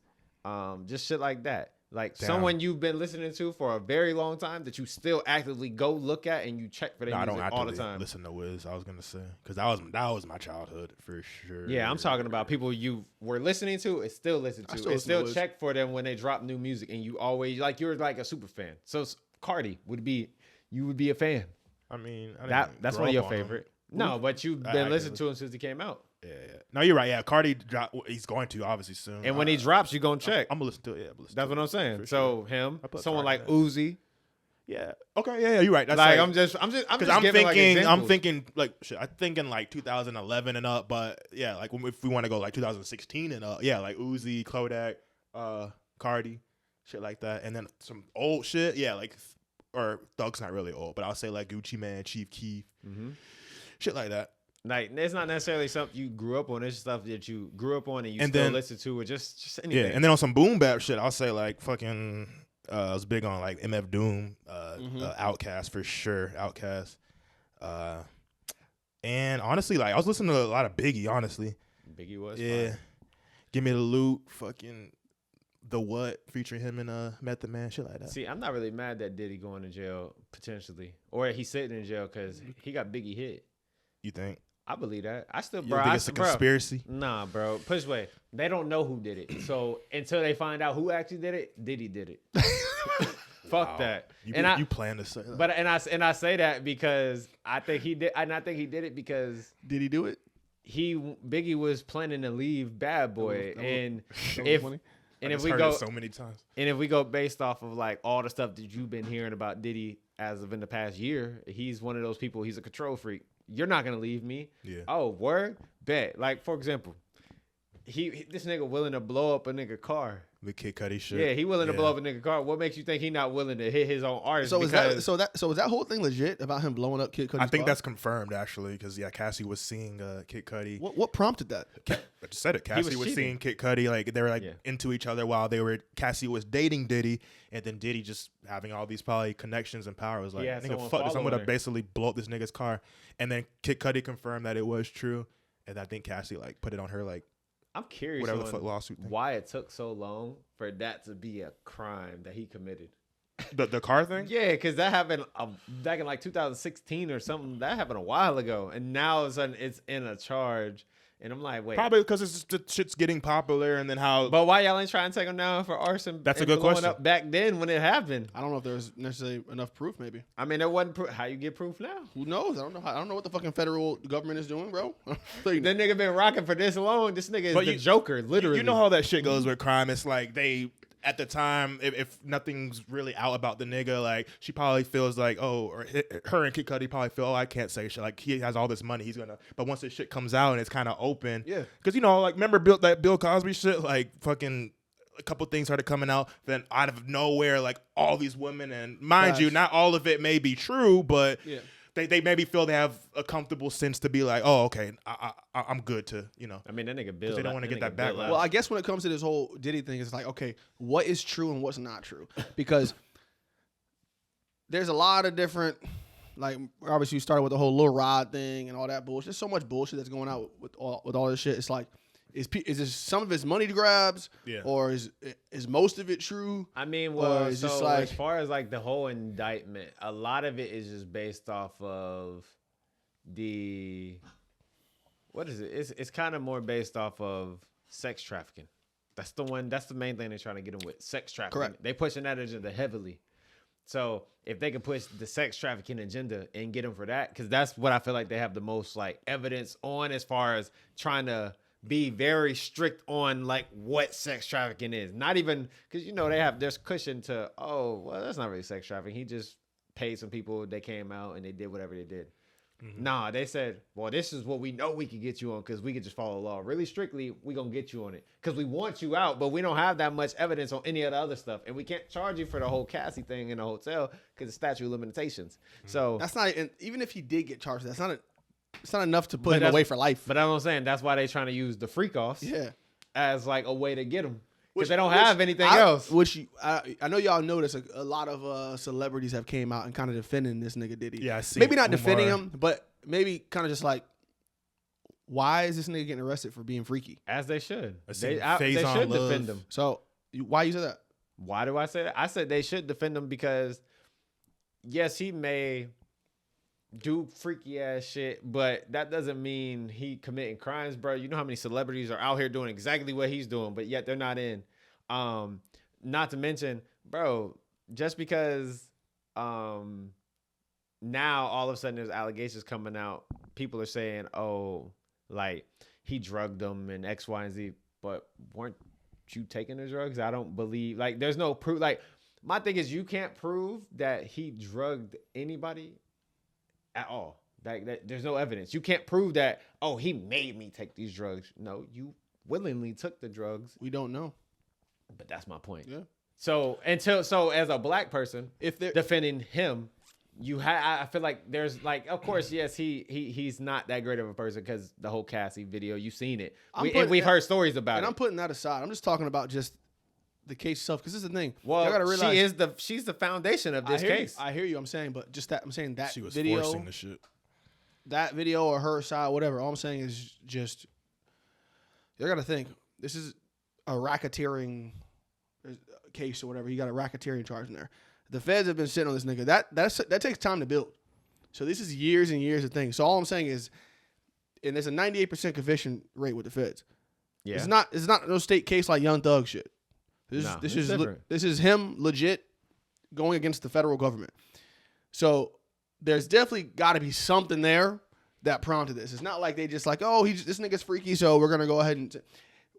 just shit like that. Like someone you've been listening to for a very long time that you still actively go look at and you check for their music all the time. Listen to Wiz, I was gonna say, because that was my childhood for sure. Yeah, I'm talking about people you were listening to and still listen to, and still check for them when they drop new music, and you always you're like a super fan. So Cardi would be a fan. I mean, that's one of your favorite. No, but you've been listening to him since he came out. Yeah. No, you're right. Yeah, Cardi he's going to obviously soon. And when he drops, you gonna check. I'm gonna listen to it. Yeah, that's what I'm saying. So him, someone like Uzi. Yeah. Okay. Yeah, you're right. That's like I'm just I'm thinking like shit. I'm thinking like 2011 and up. But yeah, like if we want to go like 2016 and up, yeah, like Uzi, Kodak, Cardi, shit like that, and then some old shit. Yeah, like or Thug's not really old, but I'll say like Gucci Mane, Chief Keef, shit like that. Like it's not necessarily something you grew up on. It's stuff that you grew up on and you still listen to, or just anything. Yeah, and then on some boom bap shit, I'll say like fucking. I was big on like MF Doom, Outkast for sure, Outkast, and honestly, like I was listening to a lot of Biggie. Honestly, Biggie was fine. Give Me the Loot, fucking The What featuring him and Method Man, shit like that. See, I'm not really mad that Diddy going to jail potentially, or he's sitting in jail because he got Biggie hit. You think? I believe that. I still, you bro. think it's a conspiracy? Nah, bro. Put this way, they don't know who did it. So until they find out who actually did it, Diddy did it. Fuck that. You plan to say that? But and I say that because I think he did. And I think he did it because did he do it? Biggie was planning to leave Bad Boy, and if we go so many times, and if we go based off of like all the stuff that you've been hearing about Diddy as of in the past year, he's one of those people. He's a control freak. You're not gonna leave me. Yeah. Oh, word, bet. Like for example, this nigga willing to blow up a nigga car. The Kid Cudi shit. Yeah, he willing to blow up a nigga car. What makes you think he not willing to hit his own artist? So is that whole thing legit about him blowing up Kid Cudi's I think car? that's confirmed actually, because Cassie was seeing Kid Cudi. What prompted that? I just said it. Cassie was seeing Kid Cudi, like they were like into each other while Cassie was dating Diddy, and then Diddy just having all these probably connections and power was like, nigga, fuck this, I'm gonna basically blow up this nigga's car. And then Kid Cudi confirmed that it was true, and I think Cassie like put it on her like. I'm curious whatever the fuck lawsuit thing. Why it took so long for that to be a crime that he committed. The car thing? Yeah, because that happened back in like 2016 or something. That happened a while ago, and now all of a sudden it's in a charge. And I'm like, wait. Probably because it's just the shit's getting popular, and then how. But why y'all ain't trying to take him down for arson? That's a good question. Up back then when it happened. I don't know if there's necessarily enough proof. Maybe. I mean, there wasn't proof. How you get proof now? Who knows? I don't know what the fucking federal government is doing, bro. That nigga been rocking for this long. This nigga is the Joker, literally. You know how that shit goes with crime. It's like they. At the time, if nothing's really out about the nigga, like she probably feels like, or her and Kid Cudi probably feel, I can't say shit. Like he has all this money, he's gonna. But once this shit comes out and it's kind of open, yeah. Because like remember that Bill Cosby shit, like fucking a couple things started coming out, then out of nowhere, like all these women, and mind you, not all of it may be true, but yeah. They maybe feel they have a comfortable sense to be like, oh, okay, I'm good to, I mean, that nigga Bill. They don't want to get that back. Well, I guess when it comes to this whole Diddy thing, it's like, okay, what is true and what's not true? Because there's a lot of different, like, obviously you started with the whole Lil Rod thing and all that bullshit. There's so much bullshit that's going out with all this shit. It's like, is this some of his money grabs, or is most of it true? I mean, well, so like, as far as like the whole indictment, a lot of it is just based off of what is it? It's kind of more based off of sex trafficking. That's the main thing they're trying to get him with, sex trafficking. Correct. They pushing that agenda heavily. So if they can push the sex trafficking agenda and get him for that, because that's what I feel like they have the most like evidence on, as far as trying to be very strict on like what sex trafficking is. Not even because there's cushion to, that's not really sex trafficking. He just paid some people, they came out and they did whatever they did. Mm-hmm. Nah, they said, well, this is what we know we could get you on, because we could just follow the law really strictly. We gonna get you on it because we want you out, but we don't have that much evidence on any of the other stuff, and we can't charge you for the whole Cassie thing in the hotel because of statute of limitations. Mm-hmm. So that's not, even if he did get charged, it's not enough to put him away for life. But I'm saying that's why they're trying to use the freak offs as like a way to get him, because they don't have anything else. Which I know y'all notice a lot of celebrities have came out and kind of defending this nigga Diddy. Yeah, I see. Maybe not defending him, but maybe kind of just like, why is this nigga getting arrested for being freaky? As they should. They should defend him. So why you say that? Why do I say that? I said they should defend him because, yes, he may do freaky ass shit, but that doesn't mean he committing crimes, bro. You know how many celebrities are out here doing exactly what he's doing, but yet they're not in. Not to mention, bro, just because now all of a sudden there's allegations coming out, people are saying, like he drugged them and X, Y, and Z, but weren't you taking the drugs? I don't believe, like, there's no proof. Like, my thing is, you can't prove that he drugged anybody at all. That there's no evidence. You can't prove that, he made me take these drugs. No, you willingly took the drugs. We don't know. But that's my point. Yeah. So as a black person, if they're defending him, I feel like there's like, of course, yes, he's not that great of a person because the whole Cassie video, you've seen it. We've heard stories about it. And I'm putting that aside. I'm just talking about just the case itself, because this is the thing. Well, you gotta realize she's the foundation of this case. I hear you. I'm saying that she was video, forcing the shit. That video or her side, whatever. All I'm saying is just, you gotta think, this is a racketeering case or whatever. You got a racketeering charge in there. The feds have been sitting on this nigga. That takes time to build. So this is years and years of things. So all I'm saying is, and there's a 98% conviction rate with the feds. Yeah. It's not no state case like Young Thug shit. This is him legit going against the federal government. So there's definitely got to be something there that prompted this. It's not like they just like, this nigga's freaky, so we're gonna go ahead and.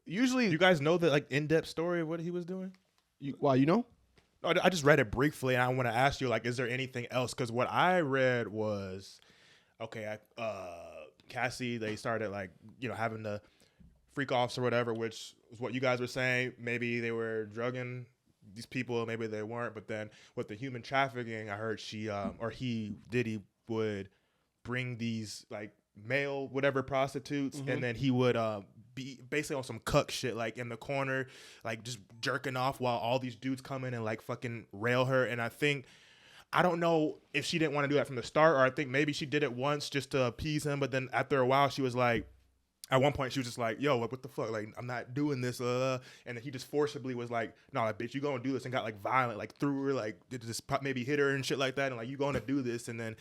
Usually, you guys know the like in-depth story of what he was doing. Why you know? I just read it briefly, and I want to ask you, like, is there anything else? Because what I read was, okay, Cassie, they started, like, you know, having the freak offs or whatever, which is what you guys were saying. Maybe they were drugging these people, maybe they weren't. But then with the human trafficking, I heard Diddy would bring these, like, male whatever prostitutes, and then he would be basically on some cuck shit, like in the corner, like just jerking off while all these dudes come in and like fucking rail her. And I don't know if she didn't want to do that from the start, or I think maybe she did it once just to appease him, but then after a while she was like, at one point she was just like, yo, what the fuck, like, I'm not doing this, and then he just forcibly was like, no, like, bitch, you gonna do this, and got like violent, like threw her, like just maybe hit her and shit like that, and like, you gonna do this, and then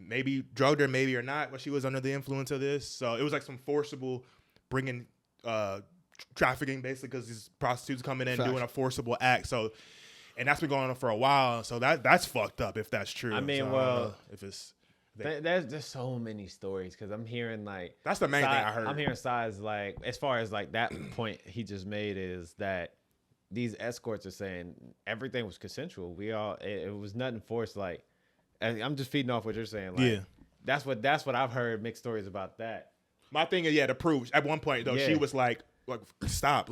maybe drugged her, maybe or not, but she was under the influence of this. So it was like some forcible bringing trafficking, basically, because these prostitutes coming in doing a forcible act. So, and that's been going on for a while. So that's fucked up if that's true. I mean, so well, if it's there's so many stories, because I'm hearing like that's the main thing I heard. I'm hearing sides like, as far as like that point he just made, is that these escorts are saying everything was consensual. It was nothing forced. Like, I'm just feeding off what you're saying. Like, yeah, that's what I've heard mixed stories about that. My thing is, to prove. At one point though, she was like stop,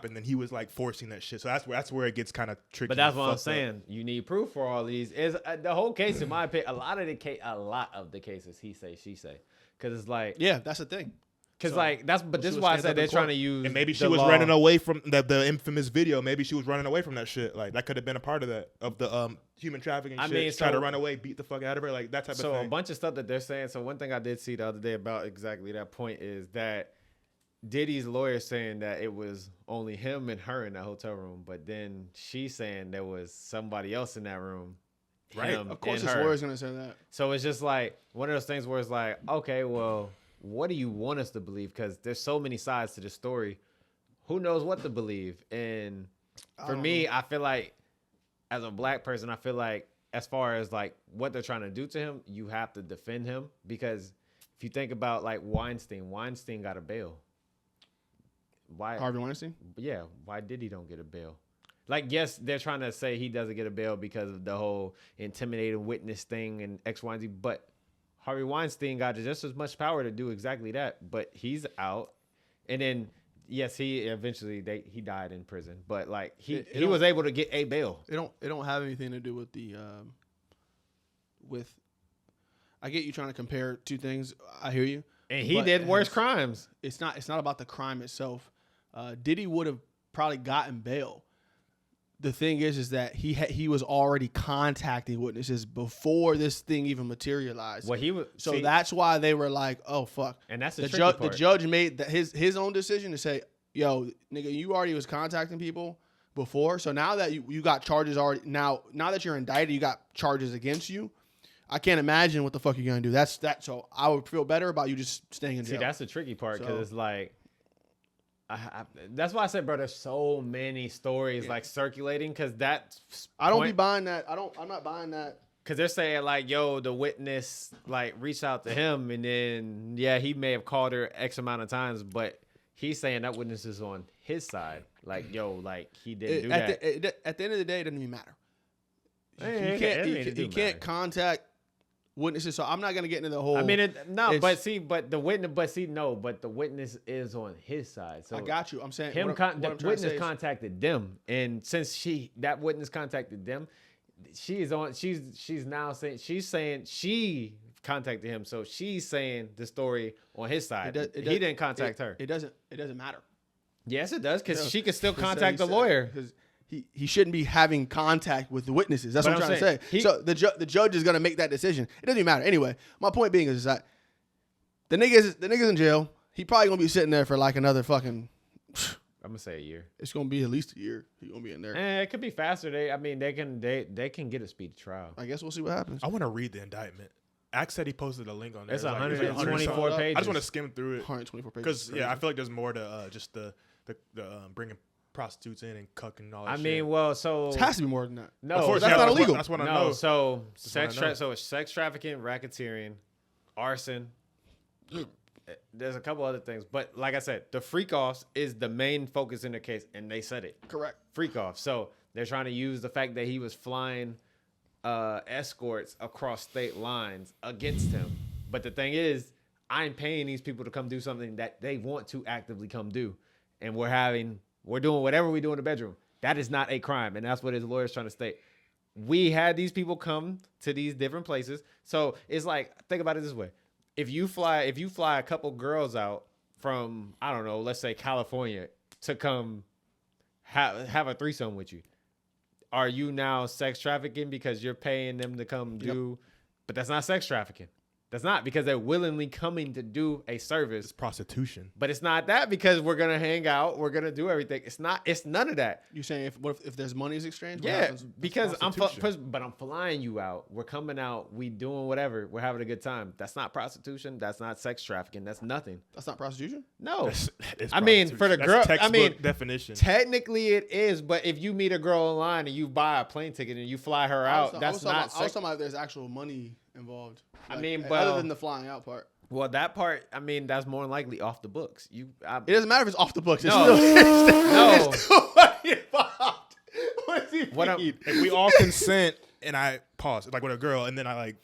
and then he was like forcing that shit. So that's where it gets kind of tricky. But that's what I'm saying. Up. You need proof for all these. Is the whole case, in my opinion, a lot of the cases he say, she say, because it's like, yeah, that's the thing. Because this is why I said they're trying to use. And maybe she was running away from the infamous video. Maybe she was running away from that shit. Like, that could have been a part of that, of the human trafficking shit. Mean, try to run away, beat the fuck out of her, like that type of thing. So a bunch of stuff that they're saying. So one thing I did see the other day about exactly that point is that Diddy's lawyer saying that it was only him and her in that hotel room, but then she's saying there was somebody else in that room. Right. Of course his lawyer's gonna say that. So it's just like one of those things where it's like, okay, well, what do you want us to believe? Because there's so many sides to the story. Who knows what to believe? And for me, I feel like as a black person, I feel like as far as like what they're trying to do to him, you have to defend him. Because if you think about like Weinstein got a bail. Why Harvey Weinstein? Yeah. Why Diddy don't get a bail? Like, yes, they're trying to say he doesn't get a bail because of the whole intimidating witness thing and X, Y, and Z, but Harvey Weinstein got just as much power to do exactly that, but he's out. And then, yes, he died in prison, but like he was able to get a bail. It don't have anything to do with with. I get you trying to compare two things. I hear you. And he did worse crimes. It's not about the crime itself. Diddy would have probably gotten bail. The thing is that he was already contacting witnesses before this thing even materialized. Well, that's why they were like, "Oh fuck!" And that's the judge. The judge made his own decision to say, "Yo, nigga, you already was contacting people before. So now that you got charges already, now that you're indicted, you got charges against you. I can't imagine what the fuck you're gonna do. That's that. So I would feel better about you just staying in jail." See, that's the tricky part, because it's like. That's why I said, bro, there's so many stories like circulating, because I don't be buying that. I'm not buying that. Because they're saying like, yo, the witness like reached out to him, and then he may have called her X amount of times, but he's saying that witness is on his side. Like, yo, like he didn't do that. At the end of the day, it doesn't even matter. You can't contact witnesses, so I'm not gonna get into the whole. I mean, but the witness is on his side. So I got you. I'm saying the witness contacted them, and since that witness contacted them, she's now saying she contacted him, so she's saying the story on his side. He didn't contact her. It doesn't matter. Yes, it does, because she can still contact the lawyer. He shouldn't be having contact with the witnesses. That's what I'm trying to say. So the judge is going to make that decision. It doesn't even matter. Anyway, my point being is that the nigga's in jail. He probably going to be sitting there for like another fucking... I'm going to say a year. It's going to be at least a year. He's going to be in there. It could be faster. They can get a speedy trial. I guess we'll see what happens. I want to read the indictment. Axe said he posted a link on there. It's 124 pages. I just want to skim through it. 124 pages. Because, I feel like there's more to just the bringing prostitutes in and cucking and all that shit. I mean, well, so... It has to be more than that. No. Of course, that's not illegal. That's what I know. So it's sex trafficking, racketeering, arson, there's a couple other things, but like I said, the freak offs is the main focus in the case, and they said it. Correct. Freak off. So they're trying to use the fact that he was flying escorts across state lines against him. But the thing is, I'm paying these people to come do something that they want to actively come do, and we're doing whatever we do in the bedroom. That is not a crime, and that's what his lawyer's trying to state. We had these people come to these different places, so it's like, think about it this way. If you fly a couple girls out from, I don't know, let's say California to come have a threesome with you, are you now sex trafficking because you're paying them to come do? But that's not sex trafficking. That's not, because they're willingly coming to do a service. It's prostitution. But it's not that, because we're gonna hang out, we're gonna do everything. It's not. It's none of that. You saying if there's money is exchanged? Yeah, because I'm flying you out. We're coming out. We doing whatever. We're having a good time. That's not prostitution. That's not sex trafficking. That's nothing. That's not prostitution? No. It's I mean, for the girl, I mean, definition. Technically it is, but if you meet a girl online and you buy a plane ticket and you fly her out, that's not. I was talking about if there's actual money involved. I mean, but other than the flying out part. Well, that part, I mean, that's more than likely off the books. It doesn't matter if it's off the books. It's No. still, No. It's still money involved. What do you mean? If we all consent and I pause, like with a girl, and then I like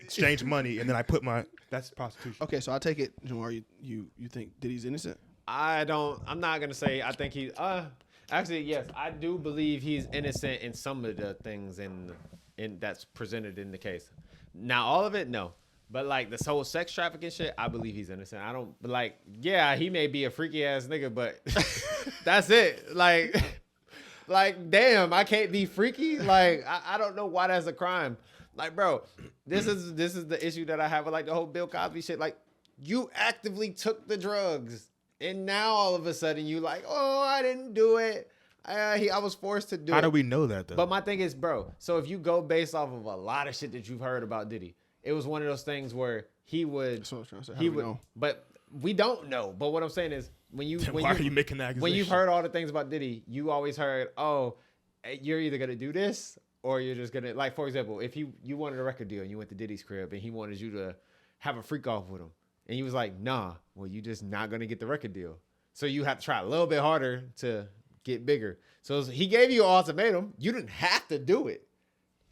exchange money, and then I put that's prostitution. Okay, so I take it, Jamaree, you think Diddy's innocent? I'm not gonna say I think he. Actually, yes, I do believe he's innocent in some of the things in that's presented in the case. Now, all of it, no. But like this whole sex trafficking shit, I believe he's innocent. I don't like. Yeah, he may be a freaky ass nigga, but that's it. Like, damn, I can't be freaky. Like, I don't know why that's a crime. Like, bro, this is the issue that I have with like the whole Bill Cosby shit. Like, you actively took the drugs, and now all of a sudden you like, oh, I didn't do it. I was forced to do it. How do we know that, though? But my thing is, bro, so if you go based off of a lot of shit that you've heard about Diddy, it was one of those things where he would. That's what I was trying to say. How do we know? But we don't know. But what I'm saying is, why are you making that accusation? When you've heard all the things about Diddy, you always heard, oh, you're either gonna do this or you're just gonna, like, for example, if you wanted a record deal and you went to Diddy's crib and he wanted you to have a freak off with him, and he was like, nah, well, you just not gonna get the record deal. So you have to try a little bit harder to get bigger. So he gave you an ultimatum. You didn't have to do it.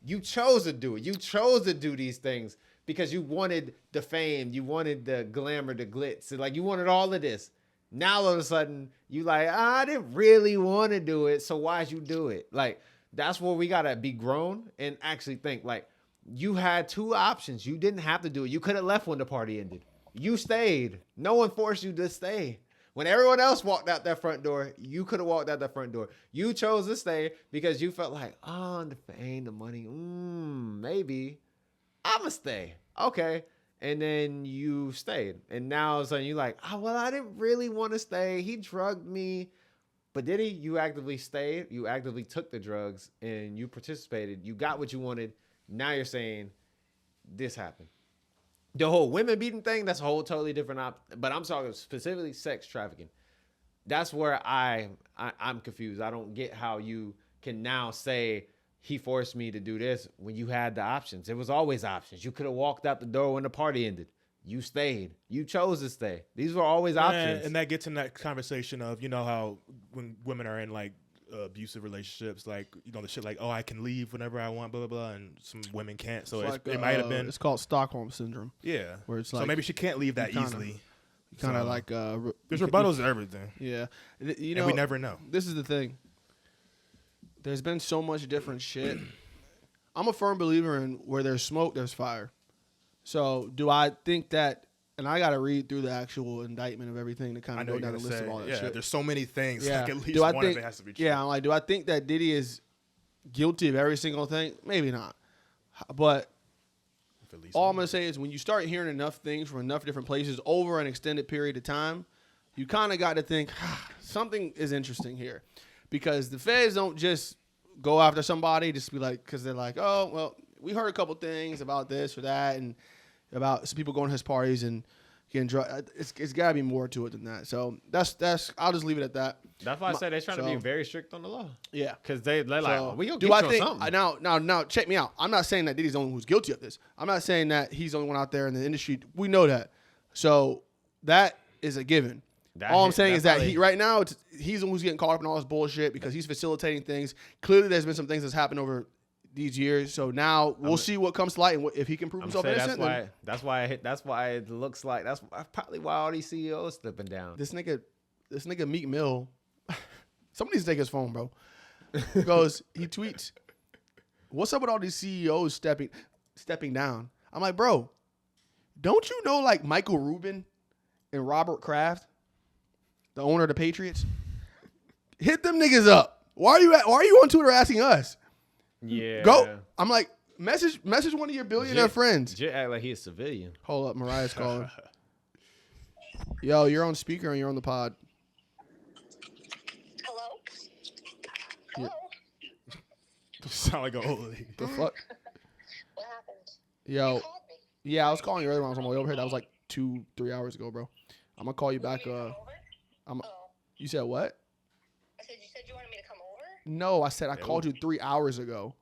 You chose to do it. You chose to do these things because you wanted the fame. You wanted the glamour, the glitz. And like, you wanted all of this. Now all of a sudden you like, I didn't really want to do it. So why'd you do it? Like, that's where we got to be grown and actually think. Like, you had two options. You didn't have to do it. You could have left when the party ended. You stayed. No one forced you to stay. When everyone else walked out that front door, you could have walked out that front door. You chose to stay because you felt like, oh, the fame, the money, maybe I'm going to stay. Okay. And then you stayed. And now all of a sudden you're like, oh, well, I didn't really want to stay. He drugged me. But did he? You actively stayed. You actively took the drugs and you participated. You got what you wanted. Now you're saying this happened. The whole women beating thing, that's a whole totally different but I'm talking specifically sex trafficking. That's where I'm confused. I don't get how you can now say he forced me to do this when you had the options. It was always options. You could have walked out the door when the party ended. You stayed. You chose to stay. These were always options. And that gets in that conversation of, you know, how when women are in like abusive relationships, like, you know, the shit like, oh, I can leave whenever I want, blah blah blah, and some women can't. So it might have been. It's called Stockholm syndrome. Yeah, where it's like, so maybe she can't leave that easily. Kind of like there's rebuttals to everything. Yeah, you know, and we never know. This is the thing. There's been so much different shit. I'm a firm believer in where there's smoke, there's fire. So do I think that? And I got to read through the actual indictment of everything to kind of go down the list of all that shit. There's so many things. Yeah. Like at least one of it has to be true. Yeah, I'm like, do I think that Diddy is guilty of every single thing? Maybe not. But all I'm going to say is when you start hearing enough things from enough different places over an extended period of time, you kind of got to think, something is interesting here. Because the feds don't just go after somebody, just be like, because they're like, oh, well, we heard a couple things about this or that, and about some people going to his parties and getting drunk. It's got to be more to it than that. So that's. I'll just leave it at that. That's why I said they're trying to be very strict on the law. Yeah, because they're like, well, we gonna do get I you think on something. now check me out. I'm not saying that Diddy's the only one who's guilty of this. I'm not saying that he's the only one out there in the industry. We know that. So that is a given. All I'm saying is that he right now he's the one who's getting caught up in all this bullshit because he's facilitating things. Clearly, there's been some things that's happened over these years. So now we'll see what comes to light and if he can prove himself innocent. That's why it looks like that's probably why all these CEOs slipping down. This nigga Meek Mill, somebody's take his phone, bro. Goes he tweets, "What's up with all these CEOs stepping down?" I'm like, bro, don't you know like Michael Rubin and Robert Kraft, the owner of the Patriots? Hit them niggas up. Why are you on Twitter asking us? Yeah. Go. I'm like, message one of your billionaire friends. Jit act like he's a civilian. Hold up, Mariah's calling. Yo, you're on speaker and you're on the pod. Hello? Yeah. Hello? Sound like an old lady. The fuck? What happened? Yo. You called me. Yeah, I was calling you earlier when I was on my way over here. That was like 2-3 hours ago, bro. I'm gonna call you back. You come over? You said what? I said you said you wanted me to come over? No, I said I called you 3 hours ago.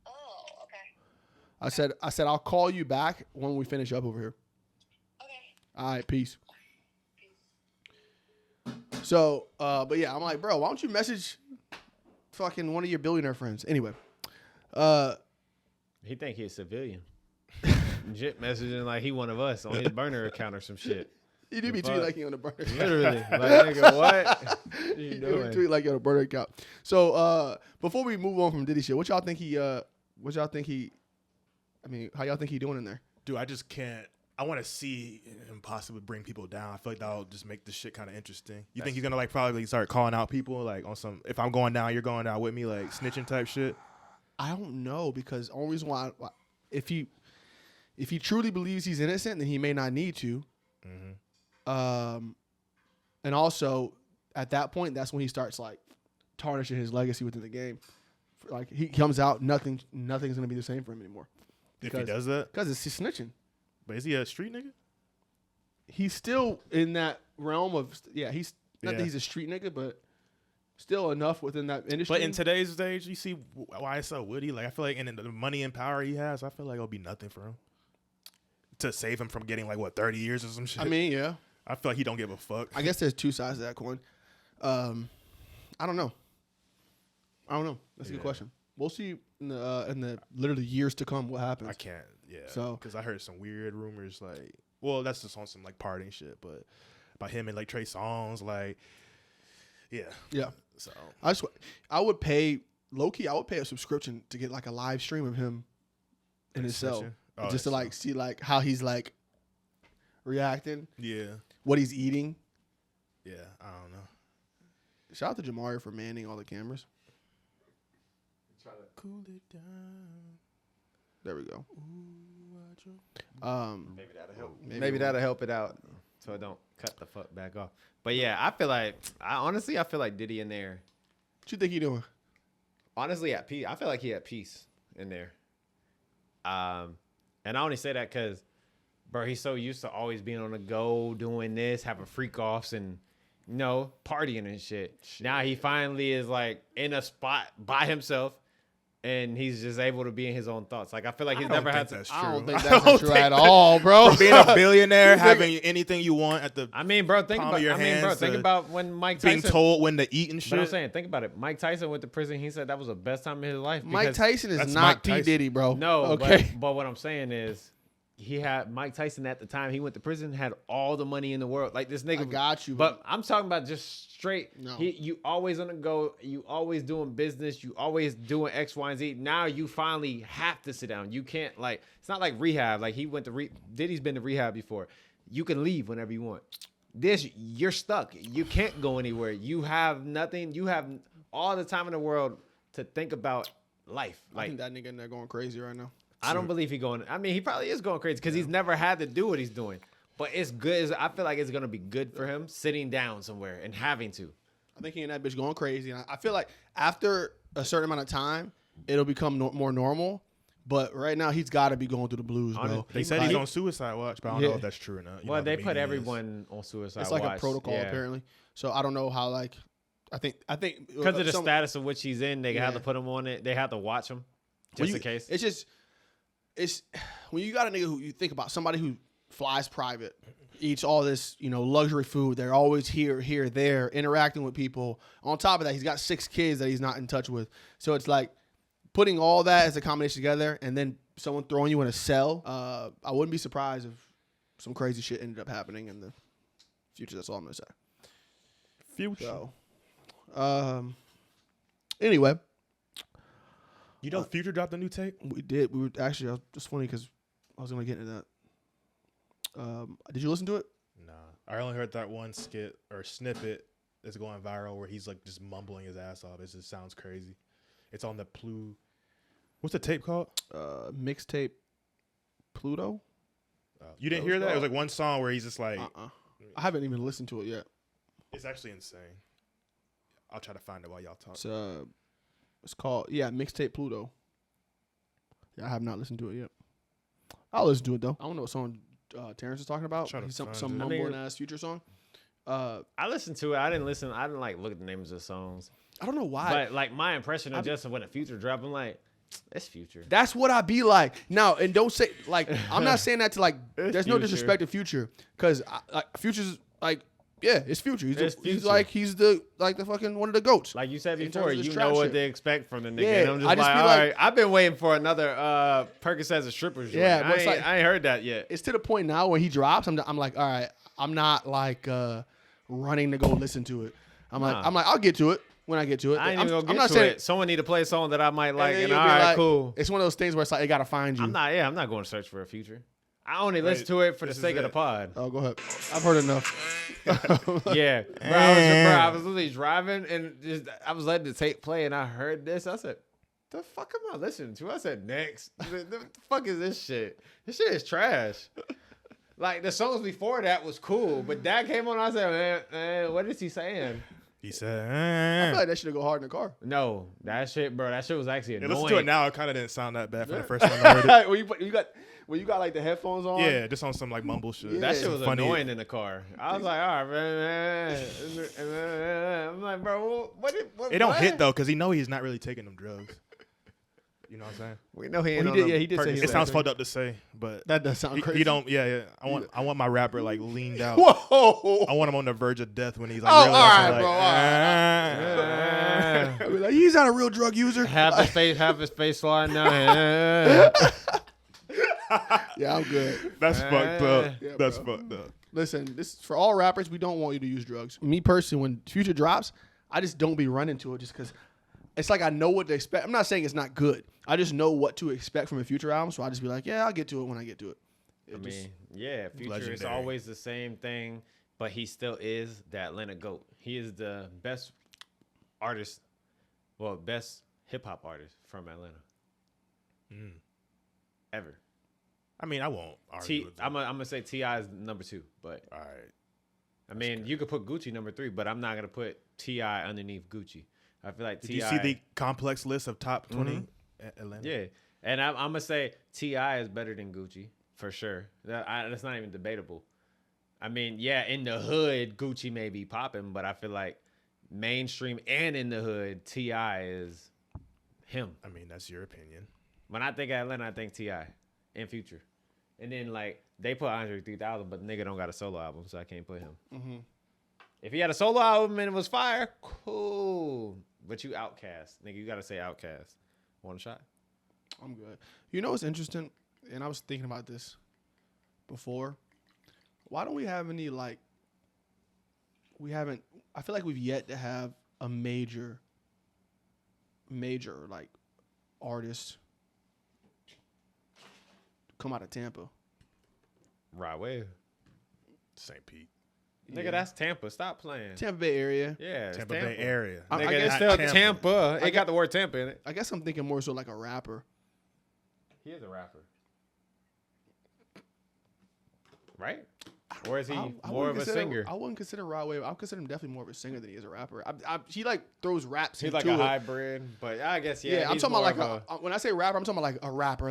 Oh, okay. I said I'll call you back when we finish up over here. Okay. All right, peace. So, but yeah, I'm like, bro, why don't you message fucking one of your billionaire friends? Anyway, He think he's a civilian. Jit messaging like he one of us on his burner account or some shit. he do be tweeting like he on the burner. Literally, like nigga, what? He You do doing? tweet like he on a burner account. So, before we move on from Diddy shit, what y'all think he? I mean, how y'all think he doing in there? Dude, I just can't. I want to see him possibly bring people down. I feel like that'll just make this shit kind of interesting. You think he's gonna like probably start calling out people like on some? If I'm going down, you're going down with me, like snitching type shit. I don't know because the only reason why if he truly believes he's innocent, then he may not need to. Mm-hmm. And also at that point, that's when he starts like tarnishing his legacy within the game. Like he comes out, nothing's gonna be the same for him anymore. If he does that, because it's he's snitching. but is he a street nigga? He's still in that realm of he's not that he's a street nigga, but still enough within that industry. But in today's age, you see why it's so woody. Like I feel like, and the money and power he has, I feel like it'll be nothing for him to save him from getting like 30 years or some shit. I mean, yeah. I feel like he don't give a fuck. I guess there's two sides to that coin. I don't know. That's a good question. We'll see in the literally years to come what happens. I can't. Yeah. So because I heard some weird rumors, like, well, that's just on some like partying shit, but about him and like Trey Songz, like, yeah. So I would pay low key. I would pay a subscription to get like a live stream of him in his cell, just to like see like how he's like reacting. Yeah. What he's eating. Yeah. I don't know. Shout out to Jamaree for manning all the cameras. Try to cool it down. There we go. Maybe that'll help. Maybe that'll help it out, so I don't cut the fuck back off. But yeah, I feel like Diddy in there. What you think he doing? Honestly, at peace. I feel like he at peace in there. And I only say that because, bro, he's so used to always being on the go, doing this, having freak offs, and partying and shit. Now he finally is like in a spot by himself. And he's just able to be in his own thoughts. Like I feel like he's never had to. That's true. I don't think that's true at all, bro. From being a billionaire, having anything you want at the think about when Mike Tyson being told when to eat and shit. But I'm saying, think about it. Mike Tyson went to prison. He said that was the best time of his life. Mike Tyson is not P. Diddy, bro. No, okay. But what I'm saying is, Mike Tyson at the time he went to prison had all the money in the world. Like this nigga. I got you. But I'm talking about just straight. No. You always on the go. You always doing business. You always doing X, Y, and Z. Now you finally have to sit down. You can't it's not like rehab. Like he went to Diddy's been to rehab before. You can leave whenever you want. You're stuck. You can't go anywhere. You have nothing. You have all the time in the world to think about life. I think that nigga in there going crazy right now. I don't believe he probably is going crazy because he's never had to do what he's doing. But it's good. I feel like it's going to be good for him sitting down somewhere and having to. I think he and that bitch going crazy. And I feel like after a certain amount of time, it'll become more normal. But right now, he's got to be going through the blues, bro. They said he's on suicide watch, but I don't know if that's true or not. Well, they put everyone on suicide watch. It's like a protocol, apparently. So I don't know how, I think because of the status of which he's in, they have to put him on it. They have to watch him just in case. It's when you got a nigga who you think about somebody who flies private, eats all this, luxury food. They're always here, there, interacting with people. On top of that, he's got 6 kids that he's not in touch with. So it's like putting all that as a combination together and then someone throwing you in a cell. I wouldn't be surprised if some crazy shit ended up happening in the future. That's all I'm going to say. Future. So, anyway. You know Future dropped a new tape? We did. We were actually, it's funny because I was going to get into that. Did you listen to it? Nah. I only heard that one skit or snippet that's going viral where he's like just mumbling his ass off. It just sounds crazy. It's on the Pluto. What's the tape called? Mixtape Pluto. You didn't hear that? It was like one song where he's just like... I haven't even listened to it yet. It's actually insane. I'll try to find it while y'all talk. It's called, Mixtape Pluto. Yeah, I have not listened to it yet. I'll listen to it, though. I don't know what song Terrence is talking about. Some mumbling ass Future song. I listened to it. I didn't like look at the names of the songs. I don't know why. But like my impression of just when a Future drop, I'm like, it's Future. That's what I be like. Now, and don't say, like, I'm not saying that to, like, there's no disrespect to Future. Because Future's, like, it's Future. He's the fucking one of the goats. Like you said before, you know what they expect from the nigga. Yeah, and I'm just like, all right, I've been waiting for another Percocets and strippers. Yeah, I ain't heard that yet. It's to the point now when he drops, I'm like, all right, I'm not like running to go listen to it. I'm like, I'll get to it when I get to it. I ain't even gonna get to it. Someone need to play a song that I might like, and all right, cool. It's one of those things where it's like, it gotta find you. I'm not going to search for a Future. I only listen to it for the sake of the pod. Oh, go ahead. I've heard enough. Yeah, I was literally driving and I was letting the tape play, and I heard this. I said, "The fuck am I listening to?" I said, "Next." The fuck is this shit? This shit is trash. Like the songs before that was cool, but that came on. I said, "Man, what is he saying?" He said, I feel like that should go hard in the car. No, that shit, bro. That shit was actually annoying. Listen to it now. It kind of didn't sound that bad for the first time I heard it. when you got like the headphones on. Yeah, just on some like mumble shit. Yeah. That shit was funny. Annoying in the car. I was like, all right, man. I'm like, bro, what? It don't hit though, because he's not really taking them drugs. You know what I'm saying? We know he ain't. He did say it sounds fucked up to say, but that does sound crazy. He don't. Yeah. I want my rapper like leaned out. Whoa! I want him on the verge of death when he's like, all really right, like, bro. All right. Like, he's not a real drug user. Half his face sliding down. Yeah, I'm good. That's fucked up. Yeah, That's bro. fucked up. Listen, this for all rappers. We don't want you to use drugs. Me personally, when Future drops, I just don't be running to it just because it's like I know what to expect. I'm not saying it's not good. I just know what to expect from a Future album, so I just be like, yeah, I'll get to it when I get to it. Future legendary. is always the same thing, but he still is the Atlanta GOAT. He is the best artist, best hip hop artist from Atlanta. Ever. I mean, I won't argue with that. I'm gonna say T.I. is number 2, but all right. I mean, you could put Gucci number 3, but I'm not gonna put T.I. underneath Gucci. I feel like Did you see the complex list of top 20 Atlanta? Yeah, and I'm gonna say T.I. is better than Gucci for sure. That's not even debatable. I mean, in the hood, Gucci may be popping, but I feel like mainstream and in the hood, T.I. is him. I mean, that's your opinion. When I think of Atlanta, I think T.I. and Future. And then, like, they put Andre 3000, but the nigga don't got a solo album, so I can't put him. Mm-hmm. If he had a solo album and it was fire, cool. But you Outcast. Nigga, you got to say Outcast. Want a shot? I'm good. You know what's interesting? And I was thinking about this before. Why don't we have any, like, I feel like we've yet to have a major, like, artist come out of Tampa. Right where? St. Pete. Nigga, that's Tampa. Stop playing. Tampa Bay area. Yeah, Tampa Bay area. Nigga, I guess it's still Tampa. Tampa. It got the word Tampa in it. I guess I'm thinking more so like a rapper. He is a rapper. Right? Or is he more of a singer? I wouldn't consider Rod Wave. I would consider him definitely more of a singer than he is a rapper. he like throws raps. He's like a hybrid, but I guess yeah. I'm talking about like when I say rapper, I'm talking about like a rapper,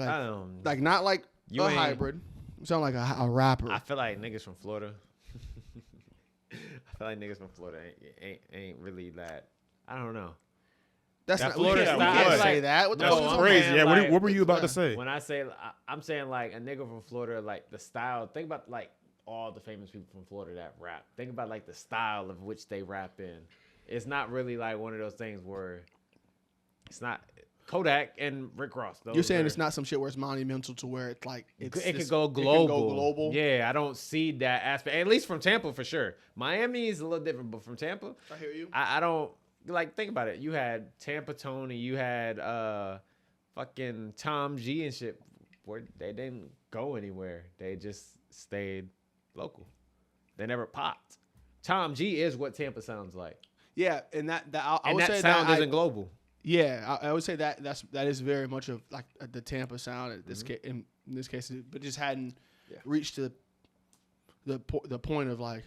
like not like a hybrid. I'm talking like a rapper. I feel like niggas from Florida. I feel like niggas from Florida ain't really that. I don't know. That's That not Florida we style, can't like- say that. What the No, fuck is I'm wrong? crazy. saying, Yeah, like, what were you about yeah. to say? When I say, I'm saying like a nigga from Florida, like the style. Think about like all the famous people from Florida that rap. Think about like the style of which they rap in. It's not really like one of those things where it's not Kodak and Rick Ross. You're saying it's not some shit where it's monumental to where it's like It could go global. It can go global. Yeah, I don't see that aspect. At least from Tampa for sure. Miami is a little different, but from Tampa, I hear you. I don't like. Think about it. You had Tampa Tony. You had fucking Tom G and shit. Where they didn't go anywhere. They just stayed local. They never popped. Tom G is what Tampa sounds like. Yeah, and I And would that say sound that isn't global. Yeah, I would say that is very much of like the Tampa sound in this case. In this case, but just hadn't reached the point of like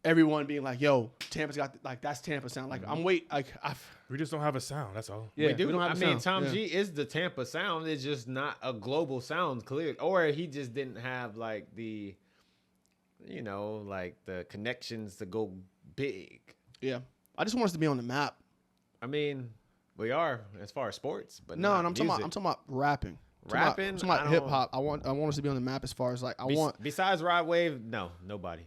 everyone being like, "Yo, Tampa's got like that's Tampa sound." Like We just don't have a sound. That's all. yeah, We do. don't have I a mean, sound. Tom Yeah. G is the Tampa sound. It's just not a global sound, clear. Or he just didn't have like the, like the connections to go big. Yeah, I just want us to be on the map. I mean, we are as far as sports, but No, not and I'm talking music. about rapping. Rapping? I'm talking about I hip don't- hop. I want us to be on the map as far as like Besides Rod Wave, no, nobody.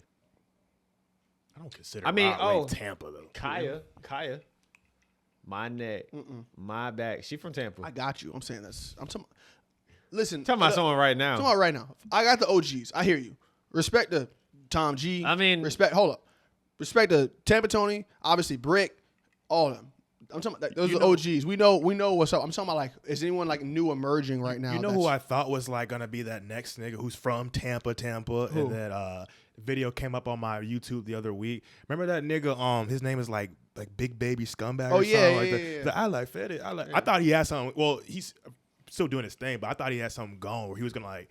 I don't consider. I mean, Rod Wave Tampa though. Kaya, my neck, my back. She from Tampa. I got you. I'm saying this. I'm talking. Listen, Talking about someone right now. I'm talking about right now. I got the OGs. I hear you. Respect to Tom G. I mean- respect. Hold up. Respect to Tampa Tony. Obviously, Brick. All of them. I'm talking about those are OGs. We know what's up. I'm talking about like, is anyone like new emerging right now? You know who I thought was like gonna be that next nigga who's from Tampa, Who? and that video came up on my YouTube the other week. Remember that nigga? His name is like Big Baby Scumbag. Oh, or yeah, something like yeah, that. yeah. The I like Fetty. I thought he had something. Well, he's still doing his thing, but I thought he had something going where he was gonna like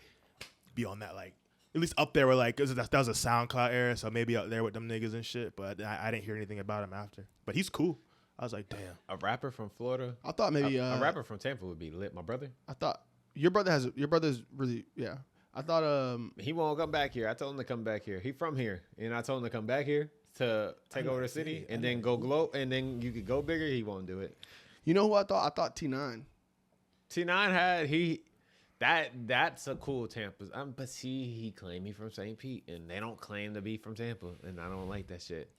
be on that like at least up there with like cause that was a SoundCloud era, so maybe up there with them niggas and shit. But I didn't hear anything about him after. But he's cool. I was like, damn. A rapper from Florida. I thought maybe a rapper from Tampa would be lit. My brother. I thought your brother's really I thought He won't come back here. I told him to come back here. He from here, and I told him to come back here to take over the city and then go glow, and then you could go bigger. He won't do it. you know who I thought? I thought T9. T9 had that's a cool Tampa. But see, he claimed he from St. Pete, and they don't claim to be from Tampa, and I don't like that shit.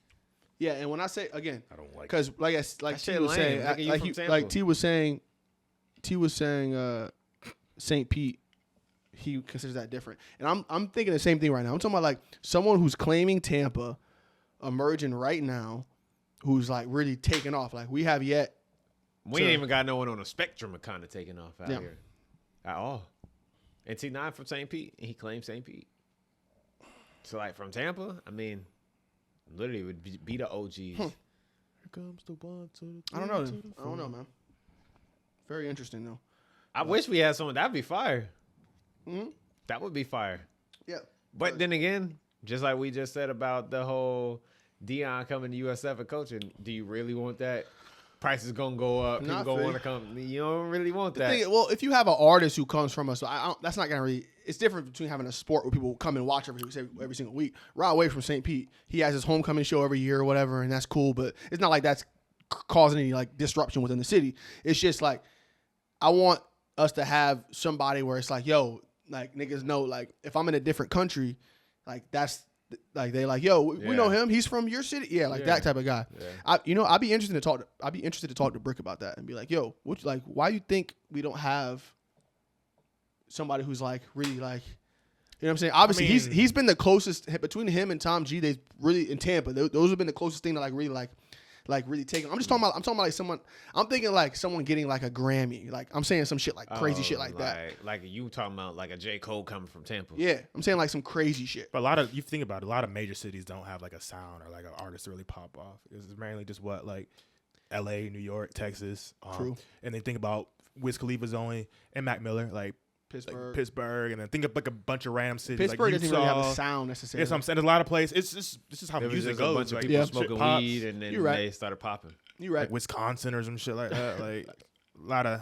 Yeah, and when I say again, I don't like because like That T shit was lame. saying, Nigga, you like, from he, Tampa. like T was saying, St. Pete, he considers that different, and I'm thinking the same thing right now. I'm talking about like someone who's claiming Tampa, emerging right now, who's like really taking off. Like we have yet. We ain't even got no one on the spectrum of kind of taking off out Yeah. here at all. And T9 from St. Pete, and he claimed St. Pete. So like from Tampa, I mean, literally would be the OGs. Here comes the one to the I don't know. I don't know, man. Very interesting though. I wish we had someone that'd be fire. Mhm. That would be fire. Yeah. But then again, just like we just said about the whole Dion coming to USF and coaching, do you really want that? Prices gonna go up. People Not gonna for want to come. You don't really want The that. thing, well, if you have an artist who comes from us, that's not gonna really. It's different between having a sport where people come and watch every single week. Rod Wave from St. Pete, he has his homecoming show every year or whatever, and that's cool. But it's not like that's causing any like disruption within the city. It's just like I want us to have somebody where it's like, yo, like niggas know, like if I'm in a different country, like that's like they like, yo, we know him. He's from your city, yeah, like that type of guy. Yeah. I'd be interested to talk. I'd be interested to talk to Brick about that and be like, yo, why you think we don't have somebody who's like really like, you know what I'm saying? Obviously, he's been the closest between him and Tom G. They really in Tampa. Those have been the closest thing to like really taking. I'm talking about like someone. I'm thinking like someone getting like a Grammy. Like I'm saying some shit like crazy shit like that. Like you talking about like a J. Cole coming from Tampa. Yeah, I'm saying like some crazy shit. But you think about it, a lot of major cities don't have like a sound or like an artist to really pop off. It's mainly just what like L.A., New York, Texas. True. And then think about Wiz Khalifa's only and Mac Miller, like Pittsburgh, and then think of like a bunch of random cities. Pittsburgh like doesn't really have a sound necessarily. Yes, I'm saying there's a lot of places. It's just how It was music just goes. a bunch of like, people shit smoking pops. weed, and then You're right. they started popping. You're right. Like Wisconsin or some shit like that. Like a lot of.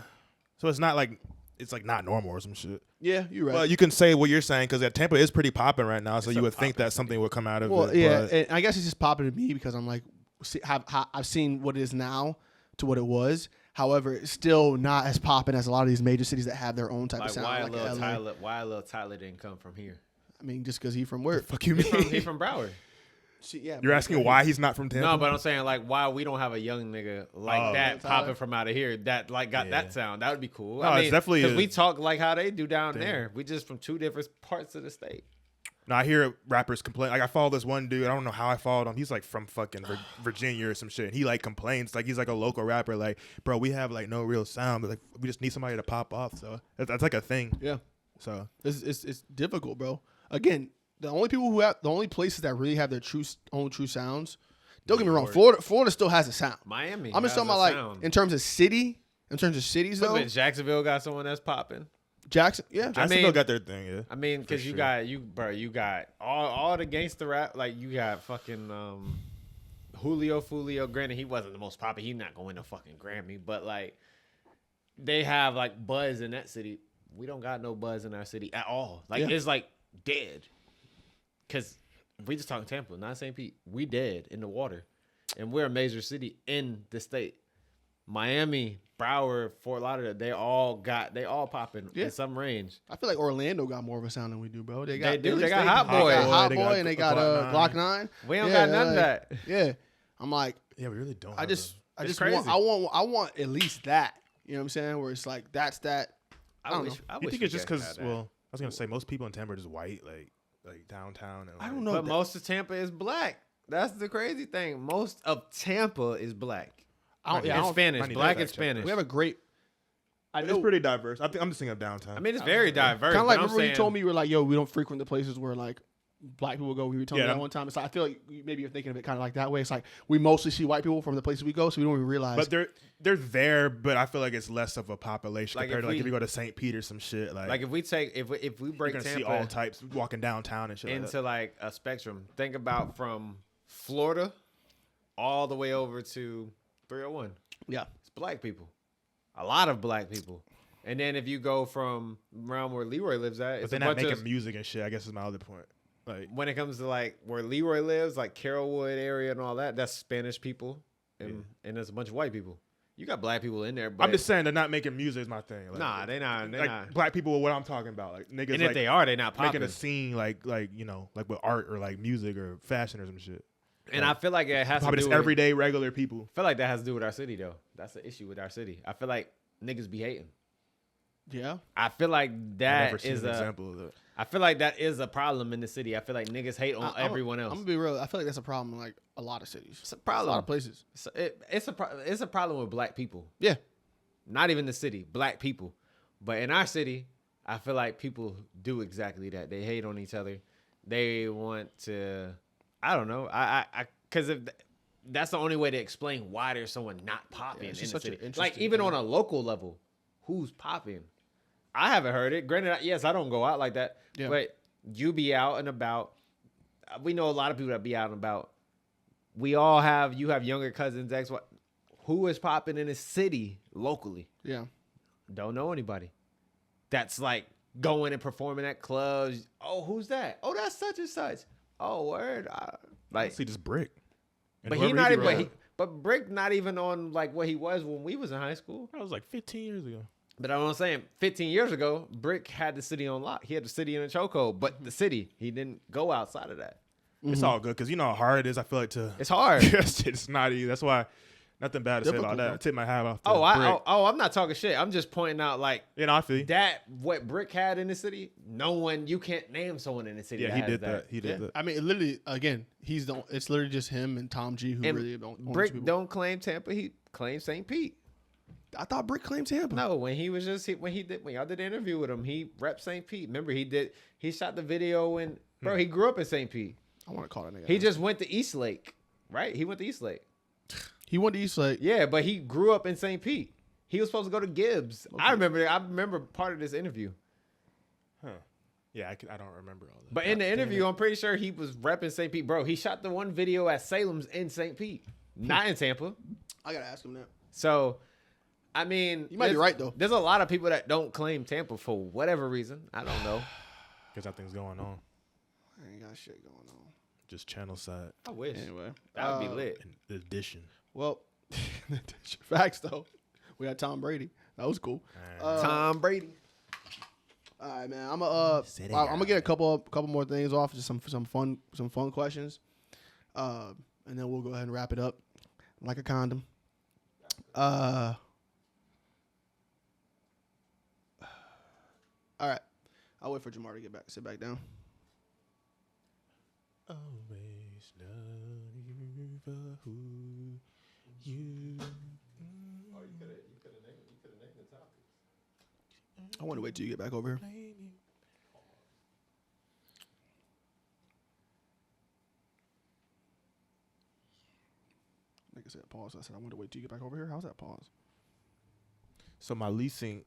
So it's not like it's like not normal or some shit. Yeah, you're right. Well, you can say what you're saying because Tampa is pretty popping right now, so It's you a would think poppin' that something would come out of Well, it. yeah, but and I guess it's just popping to me because I'm like, I've seen what it is now, to what it was. However, it's still not as popping as a lot of these major cities that have their own type of sound. Why Lil Tyler didn't come from here? I mean, just because he's from where? Fuck you, mean? He from Broward. Yeah, You're asking why he's not from Tampa? No, but I'm saying like why we don't have a young nigga like that popping from out of here that like got that sound. That would be cool. No, it's definitely because we talk like how they do down there. We just from two different parts of the state. No, I hear rappers complain. Like I follow this one dude. I don't know how I followed him. He's like from fucking Virginia or some shit. And he like complains. Like he's like a local rapper. Like, bro, we have like no real sound. But like we just need somebody to pop off. So that's like a thing. Yeah. So it's difficult, bro. Again, the only places that really have their own true sounds. Don't get me wrong. Florida still has a sound. Miami. I'm just talking about like in terms of cities though. Jacksonville got someone that's popping. Jacksonville got their thing. Yeah. I mean, because you got all the gangster rap. Like you got fucking Fulio. Granted, he wasn't the most popular. He's not going to fucking Grammy, but like they have like buzz in that city. We don't got no buzz in our city at all. Like it's like dead. Because we just talking Tampa, not St. Pete. We dead in the water, and we're a major city in the state. Miami, Broward, Fort Lauderdale, they all popping in some range. I feel like Orlando got more of a sound than we do, bro. They got Hot Boy, and they got Glock 9. We don't got none of that. Yeah, I'm like, yeah, we really don't. I want at least that. You know what I'm saying? Where it's like that's that. I don't know. You think it's just because? Well, I was gonna say most people in Tampa are just white, like downtown. And I don't know. But most of Tampa is black. That's the crazy thing. Most of Tampa is black. Spanish. Black and Spanish. We have a great. It's pretty diverse. I'm just thinking of downtown. I mean, it's very diverse. Kind of like remember when you told me you were like, "Yo, we don't frequent the places where like black people go." We were telling me that one time. It's like I feel like maybe you're thinking of it kind of like that way. It's like we mostly see white people from the places we go, so we don't even realize. But they're there, but I feel like it's less of a population compared to like if you go to St. Pete or some shit. Like if we break Tampa, Tampa see all types walking downtown and shit into like a spectrum. Think about from Florida all the way over to 301. Yeah, it's black people, a lot of black people. And then if you go from around where Leroy lives at, but they're not making music and shit. I guess is my other point. Like when it comes to like where Leroy lives, like Carrollwood area and all that, that's Spanish people, and there's a bunch of white people. You got black people in there, but I'm just saying they're not making music is my thing. Like, nah, they're not. Not. Black people are what I'm talking about. Like niggas. And if they are, they're not popping. Making a scene like you know like with art or like music or fashion or some shit. And I feel like it has to do with everyday regular people. I feel like that has to do with our city though. That's the issue with our city. I feel like niggas be hating. Yeah. I feel like that is an example of that. I feel like that is a problem in the city. I feel like niggas hate on everyone else. I'm gonna be real. I feel like that's a problem in like a lot of cities. It's a problem. A lot of places. It's a problem with black people. Yeah. Not even the city, black people. But in our city, I feel like people do exactly that. They hate on each other. They want to, I don't know. Because if that's the only way to explain why there's someone not popping in the city. Like even on a local level, who's popping? I haven't heard it. Granted, yes, I don't go out like that. Yeah. But you be out and about. We know a lot of people that be out and about. You have younger cousins, who is popping in the city locally? Yeah. Don't know anybody. That's like going and performing at clubs. Oh, who's that? Oh, that's such and such. Oh, word. I see this Brick. But he not even. But Brick not even on like what he was when we was in high school. That was like 15 years ago. But I'm saying 15 years ago, Brick had the city on lock. He had the city in a chokehold. But the city, he didn't go outside of that. It's all good because you know how hard it is. I feel like it's hard. It's not easy. That's why nothing bad to say about that. I tip my hat off. I'm not talking shit. I'm just pointing out like I feel you. That what Brick had in the city. You can't name someone in the city. Yeah, he did that. He did that. I mean, literally, again, it's literally just him and Tom G who really don't. Brick don't claim Tampa. He claims St. Pete. I thought Brick claimed Tampa. No, when y'all did the interview with him, he repped St. Pete. Remember, he shot the video when he grew up in St. Pete. I want to call that nigga. He just went to East Lake, right? He went to East Lake. He went to East Lake. Yeah, but he grew up in St. Pete. He was supposed to go to Gibbs. Okay. I remember part of this interview. Huh. Yeah, I don't remember all that. But in the interview, I'm pretty sure he was repping St. Pete. Bro, he shot the one video at Salem's in St. Pete, not in Tampa. I got to ask him that. So, I mean, you might be right, though. There's a lot of people that don't claim Tampa for whatever reason. I don't know. Because nothing's going on. I ain't got shit going on. Just channel side. I wish. Anyway. That would be lit. Edition. Well, Facts though. We had Tom Brady. That was cool. Tom Brady. All right, man. I'm gonna get a couple more things off. Just some fun questions. And then we'll go ahead and wrap it up like a condom. All right. I'll wait for Jamaree to sit back down. Always love for who you. Oh, you could have named the topics. I want to wait till you get back over here. Like I said, pause. I said I want to wait till you get back over here. How's that pause? So my leasing,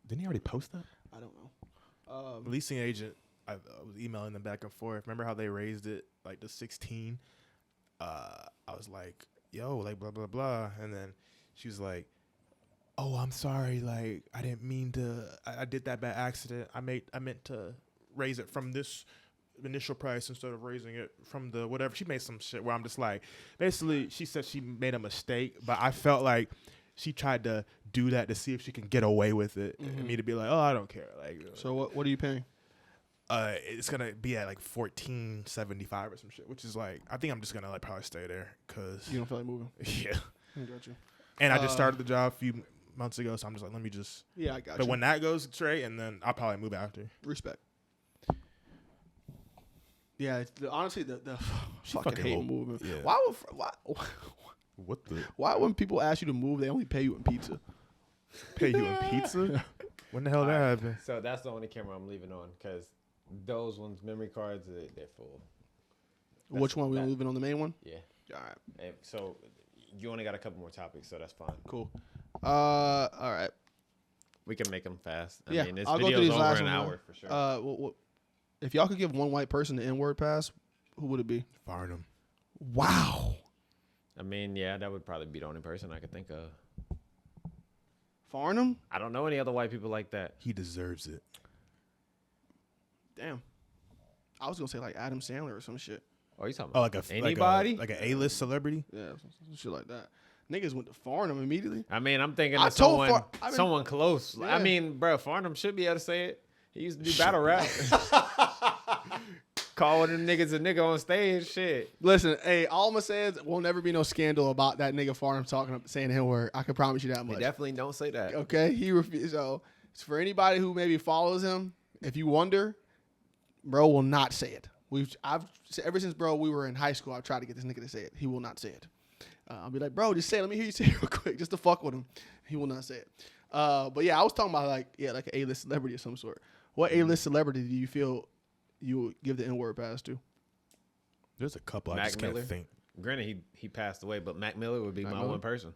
didn't he already post that? I don't know. Leasing agent, I was emailing them back and forth. Remember how they raised it like to 16? I was like, yo, like blah blah blah, and then she was like, oh, I'm sorry, like I didn't mean to. I did that by accident. I meant to raise it from this initial price instead of raising it from the whatever. She made some shit where I'm just like, basically, she said she made a mistake, but I felt like she tried to do that to see if she can get away with it, and me to be like, oh, I don't care. Like, so what are you paying? It's gonna be at like $14.75 or some shit, which is like, I think I'm just gonna like probably stay there because You don't feel like moving? yeah. I got you. And I just started the job a few months ago, so I'm just like, let me just. Yeah, I got you. But when that goes straight, and then I'll probably move after. Respect. Yeah, honestly, the fucking hate won't- moving. yeah. What the Why when people ask you to move, they only pay you in pizza? pay you in pizza? When the hell that happened? So that's the only camera I'm leaving on because those ones, memory cards, they're full. Which one? We leaving on the main one? Yeah. All right. And so you only got a couple more topics, so that's fine. Cool. All right. We can make them fast. I Yeah, mean, this I'll go through video's these over last an ones, hour for sure. If y'all could give one white person the N-word pass, who would it be? Farnham. Wow. I mean, yeah, that would probably be the only person I could think of. Farnham? I don't know any other white people like that. He deserves it. Damn. I was gonna say like Adam Sandler or some shit. Oh, you talking Oh, about like anybody? like an A-list celebrity. Yeah, some shit like that. Niggas went to Farnham immediately. I mean, I'm thinking I of told someone close. Yeah. I mean, bro, Farnham should be able to say it. He used to do battle rap. Call one of them niggas a nigga on stage. Shit. Listen, hey, all I'm gonna say is will never be no scandal about that nigga Farnham saying the N-word. I can promise you that They much. definitely don't say that. Okay, he refused. So it's for anybody who maybe follows him, if you wonder, bro will not say it. Ever since bro we were in high school, I've tried to get this nigga to say it. He will not say it. I'll be like, bro, just say it. Let me hear you say it real quick, just to fuck with him. He will not say it. But yeah, I was talking about like an A-list celebrity of some sort. What A-list celebrity do you feel you would give the N-word pass to? There's a couple I Mac just Miller? can't think. Granted, he passed away, but Mac Miller would be Mac my Miller? one person.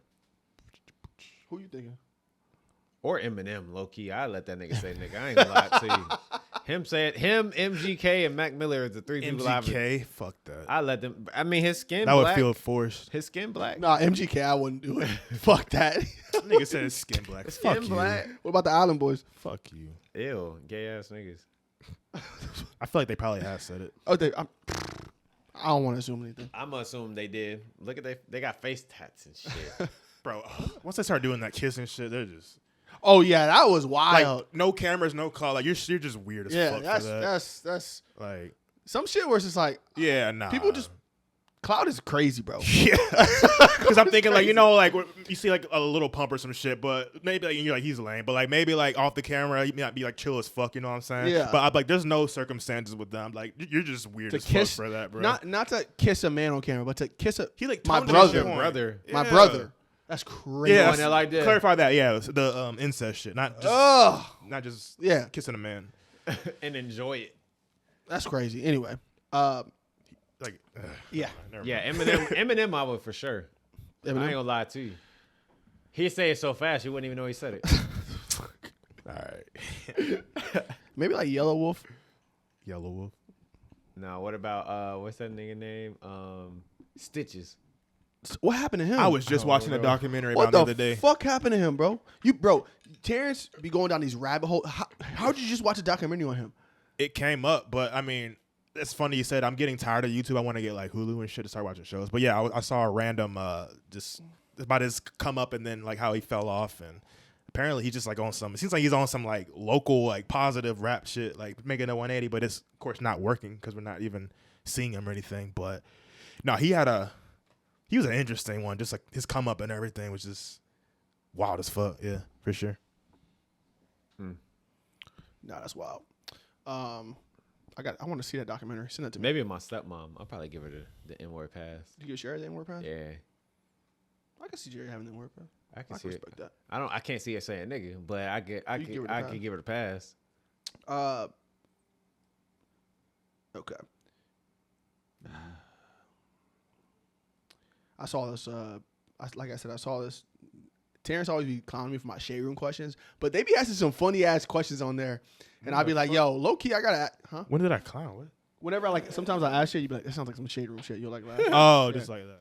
Who you thinking? Or Eminem, low key. I let that nigga say nigga. I ain't gonna lie to you. Him, MGK, and Mac Miller is the three people MGK, fuck that. I let them. I mean, his skin That black. would feel forced. His skin black. Nah, MGK, I wouldn't do it. Fuck that. Nigga said his skin black. His Fuck skin you. black. What about the Island Boys? Fuck you. Ew, gay ass niggas. I feel like they probably have said it. Oh, I don't want to assume anything. I'm gonna assume they did. Look at they got face tats and shit. Bro, once they start doing that kissing shit, they're just Oh yeah, that was wild. like no cameras, no call. Like you're just weird as fuck for that. That's Like some shit where it's just like yeah, nah. people just Cloud is crazy, bro. yeah. Because I'm thinking like like you see like a little pump or some shit, but maybe like, you're like he's lame, but like maybe like off the camera he might be like chill as fuck. You know what I'm saying? Yeah. But I'm like, there's no circumstances with them. Like you're just weird To as kiss fuck for that, bro. Not to kiss a man on camera, but to kiss he like my toned it brother. at one point. Brother. my Yeah. brother. That's crazy. Yeah, One that like that. clarify that. Yeah, the incest shit, not just not just Yeah. kissing a man. And enjoy it. That's crazy. Anyway, Like yeah. never Yeah, mind. Eminem I would for sure. I ain't gonna lie to you. He'd say it so fast you wouldn't even know he said it. All right. Maybe like Yellow Wolf. Yellow Wolf. No, what about what's that nigga name? Stitches. What happened to him? I was just watching a bro. documentary What about the the other day. fuck happened to him, bro? Terrence be going down these rabbit holes. How did you just watch a documentary on him? It came up, but I mean, it's funny you said I'm getting tired of YouTube. I want to get like Hulu and shit to start watching shows. But yeah, I saw a random just about his come up and then like how he fell off, and apparently he's just like on some. It seems like he's on some like local like positive rap shit, like making a 180, but it's of course not working because we're not even seeing him or anything. But no, he was an interesting one. Just like his come up and everything was just wild as fuck. Yeah, for sure. Nah, that's wild. I want to see that documentary. Send that to me. Maybe my stepmom. I'll probably give her the N-word pass. You can share the N-word pass? Yeah. I can see Jerry having the N-word pass. I can see respect that. I can't see her saying nigga, but I can give her the pass. Okay. I saw this. Like I said, I saw this. Terrence always be clowning me for my shade room questions, but they be asking some funny ass questions on there, and I'll be like, "Yo, low key, I gotta." Huh? When did I clown? What? Whenever sometimes I ask shit, you be like, "That sounds like some shade room shit." You'll like laugh. Oh, yeah. Just like that.